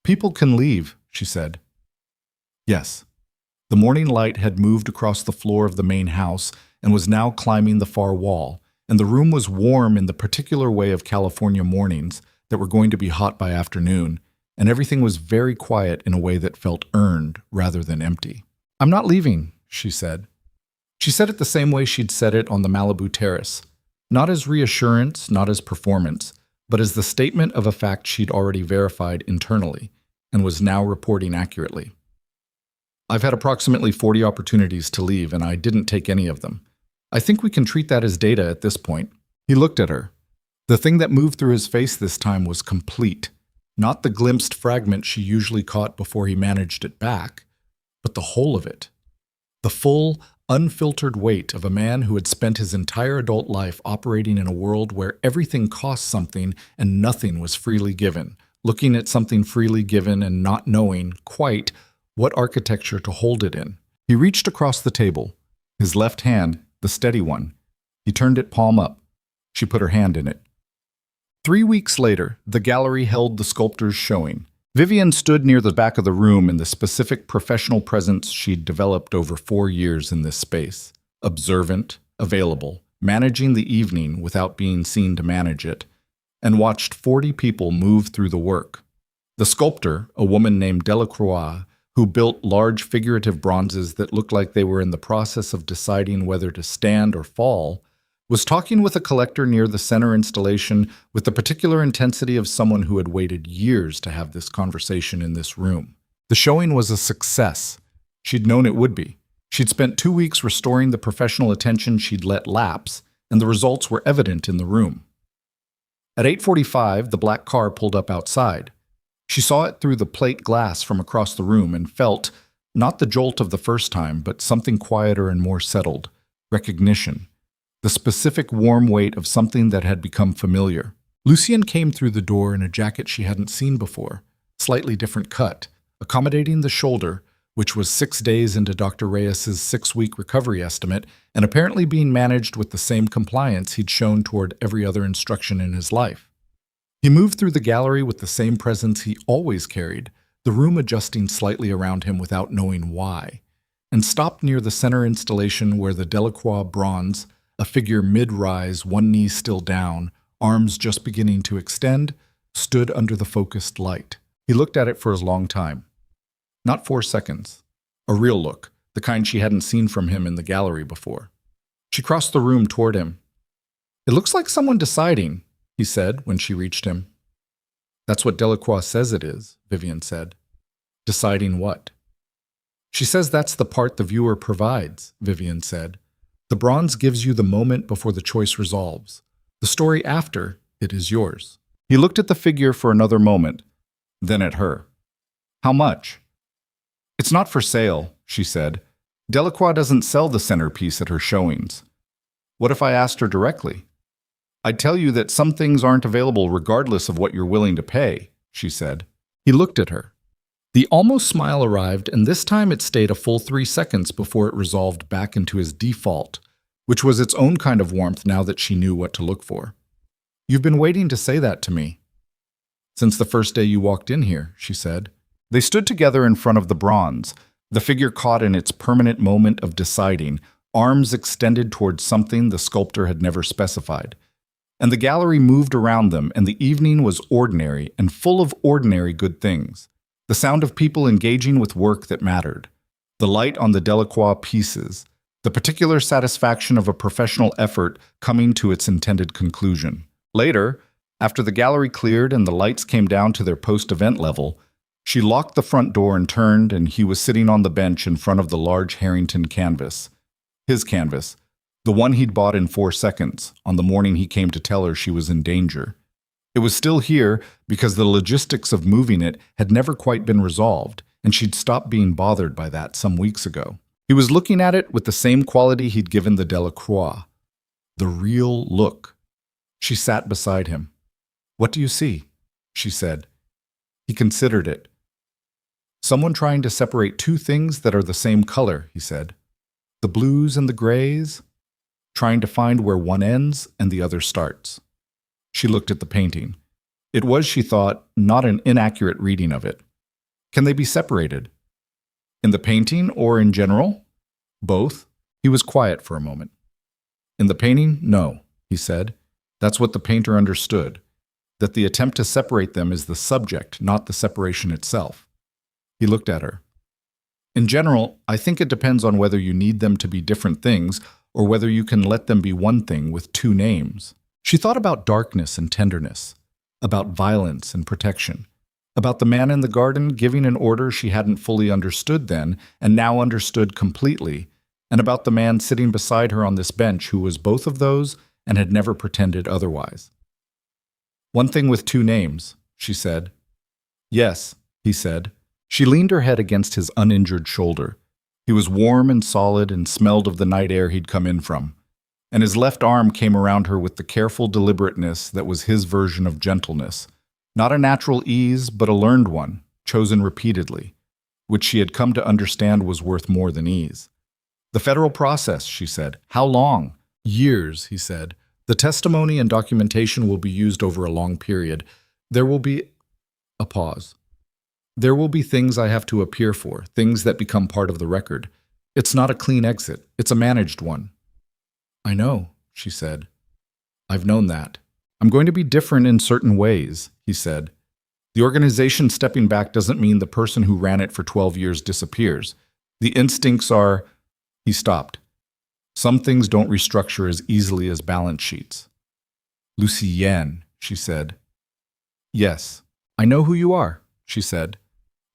People can leave, she said. Yes. The morning light had moved across the floor of the main house and was now climbing the far wall, and the room was warm in the particular way of California mornings that were going to be hot by afternoon, and everything was very quiet in a way that felt earned rather than empty. I'm not leaving, she said. She said it the same way she'd said it on the Malibu terrace, not as reassurance, not as performance, but as the statement of a fact she'd already verified internally and was now reporting accurately. I've had approximately 40 opportunities to leave, and I didn't take any of them. I think we can treat that as data at this point. He looked at her. The thing that moved through his face this time was complete, not the glimpsed fragment she usually caught before he managed it back, but the whole of it. The full, unfiltered weight of a man who had spent his entire adult life operating in a world where everything cost something and nothing was freely given, looking at something freely given and not knowing, quite, what architecture to hold it in. He reached across the table, his left hand, the steady one. He turned it palm up. She put her hand in it. 3 weeks later, the gallery held the sculptor's showing. Vivian stood near the back of the room in the specific professional presence she'd developed over 4 years in this space. Observant, available, managing the evening without being seen to manage it, and watched 40 people move through the work. The sculptor, a woman named Delacroix, who built large figurative bronzes that looked like they were in the process of deciding whether to stand or fall, was talking with a collector near the center installation with the particular intensity of someone who had waited years to have this conversation in this room. The showing was a success. She'd known it would be. She'd spent 2 weeks restoring the professional attention she'd let lapse, and the results were evident in the room. At 8:45, the black car pulled up outside. She saw it through the plate glass from across the room and felt, not the jolt of the first time, but something quieter and more settled, recognition, the specific warm weight of something that had become familiar. Lucien came through the door in a jacket she hadn't seen before, slightly different cut, accommodating the shoulder, which was 6 days into Dr. Reyes's 6-week recovery estimate and apparently being managed with the same compliance he'd shown toward every other instruction in his life. He moved through the gallery with the same presence he always carried, the room adjusting slightly around him without knowing why, and stopped near the center installation where the Delacroix bronze, a figure mid-rise, one knee still down, arms just beginning to extend, stood under the focused light. He looked at it for a long time. Not 4 seconds. A real look, the kind she hadn't seen from him in the gallery before. She crossed the room toward him. "It looks like someone deciding," he said when she reached him. "That's what Delacroix says it is," Vivian said. "Deciding what?" "She says that's the part the viewer provides," Vivian said. "The bronze gives you the moment before the choice resolves. The story after, it is yours." He looked at the figure for another moment, then at her. "How much?" "It's not for sale," she said. "Delacroix doesn't sell the centerpiece at her showings." "What if I asked her directly?" "I'd tell you that some things aren't available regardless of what you're willing to pay," she said. He looked at her. The almost smile arrived, and this time it stayed a full 3 seconds before it resolved back into his default, which was its own kind of warmth now that she knew what to look for. "You've been waiting to say that to me." "Since the first day you walked in here," she said. They stood together in front of the bronze, the figure caught in its permanent moment of deciding, arms extended towards something the sculptor had never specified. And the gallery moved around them, and the evening was ordinary and full of ordinary good things. The sound of people engaging with work that mattered, the light on the Delacroix pieces, the particular satisfaction of a professional effort coming to its intended conclusion. Later, after the gallery cleared and the lights came down to their post-event level, she locked the front door and turned, and he was sitting on the bench in front of the large Harrington canvas. His canvas, the one he'd bought in 4 seconds, on the morning he came to tell her she was in danger. It was still here because the logistics of moving it had never quite been resolved, and she'd stopped being bothered by that some weeks ago. He was looking at it with the same quality he'd given the Delacroix. The real look. She sat beside him. "What do you see?" she said. He considered it. "Someone trying to separate two things that are the same color," he said. "The blues and the grays, trying to find where one ends and the other starts." She looked at the painting. It was, she thought, not an inaccurate reading of it. "Can they be separated?" "In the painting or in general?" "Both." He was quiet for a moment. "In the painting, no," he said. "That's what the painter understood, that the attempt to separate them is the subject, not the separation itself." He looked at her. "In general, I think it depends on whether you need them to be different things or whether you can let them be one thing with two names." She thought about darkness and tenderness, about violence and protection, about the man in the garden giving an order she hadn't fully understood then and now understood completely, and about the man sitting beside her on this bench who was both of those and had never pretended otherwise. "One thing with two names," she said. "Yes," he said. She leaned her head against his uninjured shoulder. He was warm and solid and smelled of the night air he'd come in from, and his left arm came around her with the careful deliberateness that was his version of gentleness, not a natural ease, but a learned one, chosen repeatedly, which she had come to understand was worth more than ease. "The federal process," she said. "How long?" "Years," he said. "The testimony and documentation will be used over a long period. There will be..." A pause. "There will be things I have to appear for, things that become part of the record. It's not a clean exit. It's a managed one." "I know," she said. "I've known that. I'm going to be different in certain ways," he said. "The organization stepping back doesn't mean the person who ran it for 12 years disappears. The instincts are..." He stopped. "Some things don't restructure as easily as balance sheets." "Lucien," she said. "Yes, I know who you are," she said.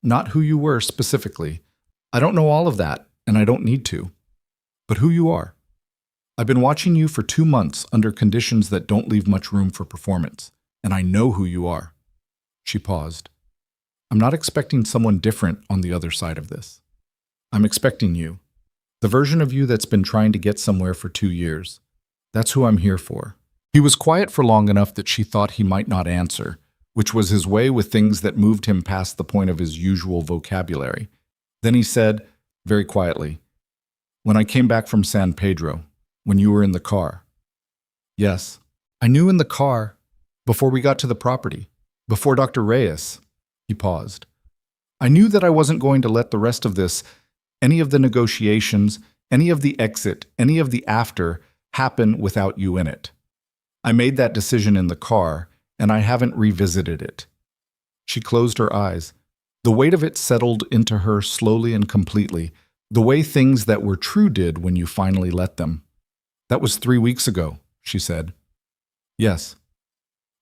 "Not who you were specifically. I don't know all of that, and I don't need to. But who you are. I've been watching you for 2 months under conditions that don't leave much room for performance, and I know who you are." She paused. "I'm not expecting someone different on the other side of this. I'm expecting you. The version of you that's been trying to get somewhere for 2 years. That's who I'm here for." He was quiet for long enough that she thought he might not answer, which was his way with things that moved him past the point of his usual vocabulary. Then he said, very quietly, "When I came back from San Pedro, when you were in the car." "Yes, I knew in the car, before we got to the property, before Dr. Reyes." He paused. "I knew that I wasn't going to let the rest of this, any of the negotiations, any of the exit, any of the after, happen without you in it. I made that decision in the car, and I haven't revisited it." She closed her eyes. The weight of it settled into her slowly and completely, the way things that were true did when you finally let them. "That was 3 weeks ago," she said. "Yes."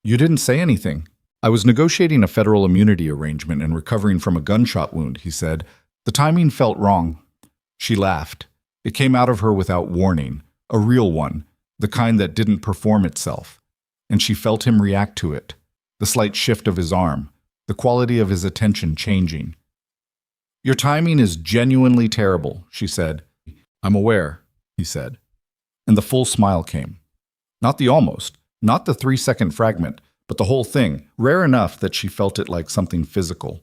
"You didn't say anything." "I was negotiating a federal immunity arrangement and recovering from a gunshot wound," he said. "The timing felt wrong." She laughed. It came out of her without warning, a real one, the kind that didn't perform itself. And she felt him react to it, the slight shift of his arm, the quality of his attention changing. "Your timing is genuinely terrible," she said. "I'm aware," he said. And the full smile came. Not the almost, not the 3-second fragment, but the whole thing, rare enough that she felt it like something physical.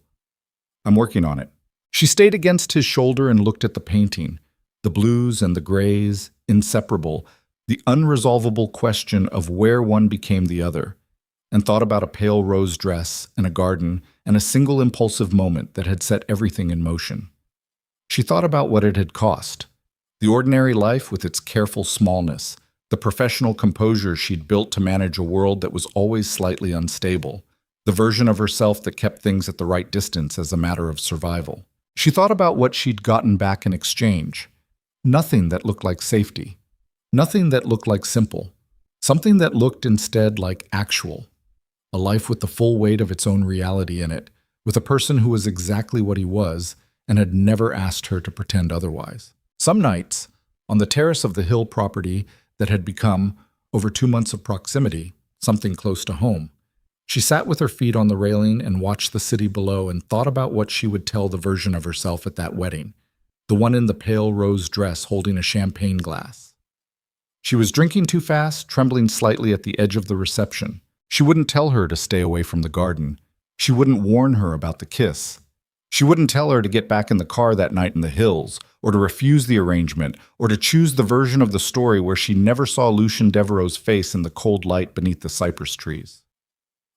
"I'm working on it." She stayed against his shoulder and looked at the painting, the blues and the grays, inseparable, the unresolvable question of where one became the other, and thought about a pale rose dress and a garden and a single impulsive moment that had set everything in motion. She thought about what it had cost, the ordinary life with its careful smallness, the professional composure she'd built to manage a world that was always slightly unstable, the version of herself that kept things at the right distance as a matter of survival. She thought about what she'd gotten back in exchange. Nothing that looked like safety. Nothing that looked like simple. Something that looked instead like actual. A life with the full weight of its own reality in it, with a person who was exactly what he was and had never asked her to pretend otherwise. Some nights, on the terrace of the hill property that had become, over 2 months of proximity, something close to home, she sat with her feet on the railing and watched the city below and thought about what she would tell the version of herself at that wedding, the one in the pale rose dress holding a champagne glass. She was drinking too fast, trembling slightly at the edge of the reception. She wouldn't tell her to stay away from the garden. She wouldn't warn her about the kiss. She wouldn't tell her to get back in the car that night in the hills, or to refuse the arrangement, or to choose the version of the story where she never saw Lucien Devereaux's face in the cold light beneath the cypress trees.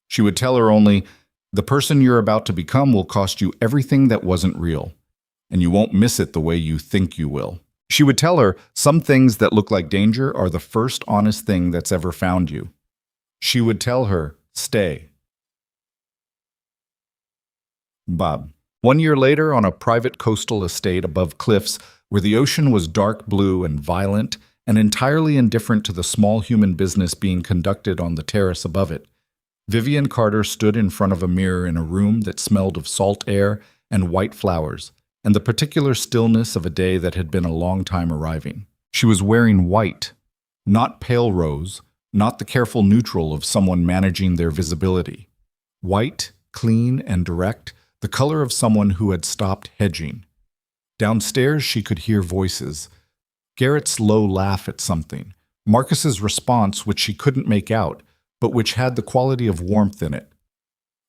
She would tell her only, "The person you're about to become will cost you everything that wasn't real, and you won't miss it the way you think you will." She would tell her, "Some things that look like danger are the first honest thing that's ever found you." She would tell her, "Stay." Bob. 1 year later, on a private coastal estate above cliffs where the ocean was dark blue and violent and entirely indifferent to the small human business being conducted on the terrace above it, Vivian Carter stood in front of a mirror in a room that smelled of salt air and white flowers, and the particular stillness of a day that had been a long time arriving. She was wearing white, not pale rose, not the careful neutral of someone managing their visibility. White, clean, and direct, the color of someone who had stopped hedging. Downstairs she could hear voices. Garrett's low laugh at something, Marcus's response which she couldn't make out, but which had the quality of warmth in it.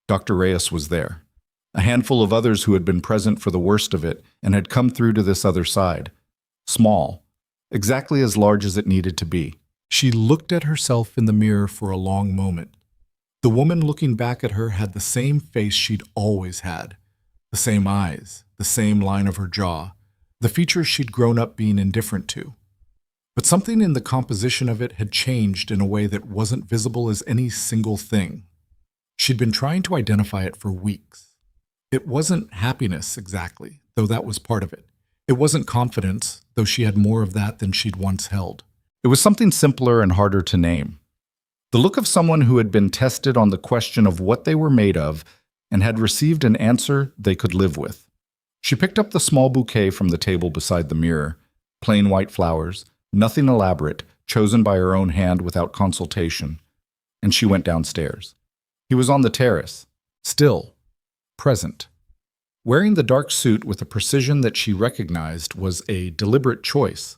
Dr. Reyes was there. A handful of others who had been present for the worst of it and had come through to this other side. Small, exactly as large as it needed to be. She looked at herself in the mirror for a long moment. The woman looking back at her had the same face she'd always had, the same eyes, the same line of her jaw, the features she'd grown up being indifferent to. But something in the composition of it had changed in a way that wasn't visible as any single thing. She'd been trying to identify it for weeks. It wasn't happiness exactly, though that was part of it. It wasn't confidence, though she had more of that than she'd once held. It was something simpler and harder to name. The look of someone who had been tested on the question of what they were made of and had received an answer they could live with. She picked up the small bouquet from the table beside the mirror, plain white flowers, nothing elaborate, chosen by her own hand without consultation, and she went downstairs. He was on the terrace, still, present. Wearing the dark suit with a precision that she recognized was a deliberate choice,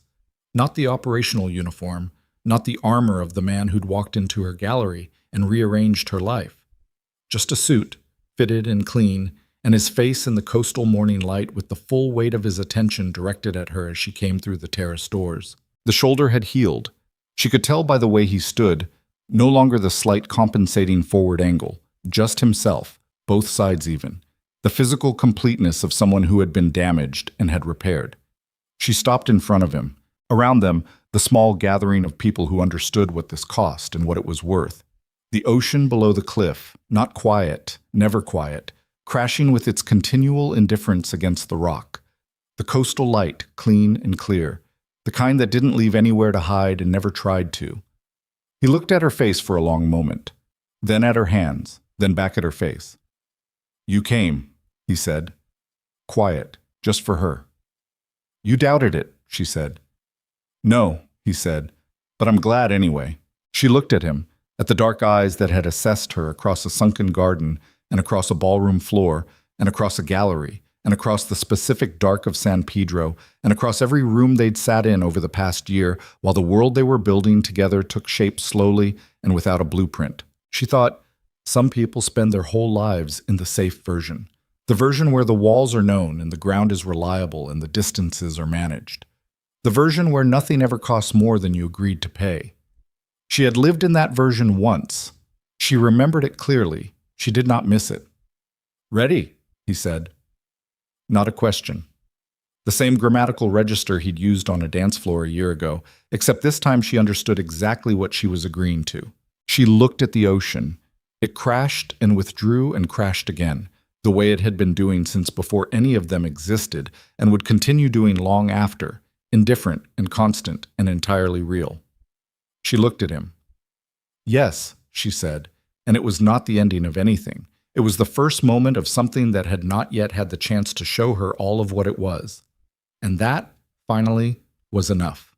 not the operational uniform, not the armor of the man who'd walked into her gallery and rearranged her life. Just a suit, fitted and clean, and his face in the coastal morning light with the full weight of his attention directed at her as she came through the terrace doors. The shoulder had healed. She could tell by the way he stood, no longer the slight compensating forward angle, just himself, both sides even, the physical completeness of someone who had been damaged and had repaired. She stopped in front of him. Around them, the small gathering of people who understood what this cost and what it was worth. The ocean below the cliff, not quiet, never quiet, crashing with its continual indifference against the rock. The coastal light, clean and clear, the kind that didn't leave anywhere to hide and never tried to. He looked at her face for a long moment, then at her hands, then back at her face. "You came," he said. Quiet, just for her. "You doubted it," she said. "No," he said, "but I'm glad anyway." She looked at him, at the dark eyes that had assessed her across a sunken garden and across a ballroom floor and across a gallery and across the specific dark of San Pedro and across every room they'd sat in over the past year while the world they were building together took shape slowly and without a blueprint. She thought, some people spend their whole lives in the safe version, the version where the walls are known and the ground is reliable and the distances are managed. The version where nothing ever costs more than you agreed to pay. She had lived in that version once. She remembered it clearly. She did not miss it. "Ready," he said. Not a question. The same grammatical register he'd used on a dance floor a year ago, except this time she understood exactly what she was agreeing to. She looked at the ocean. It crashed and withdrew and crashed again, the way it had been doing since before any of them existed and would continue doing long after. Indifferent and constant and entirely real. She looked at him. "Yes," she said, and it was not the ending of anything. It was the first moment of something that had not yet had the chance to show her all of what it was. And that, finally, was enough.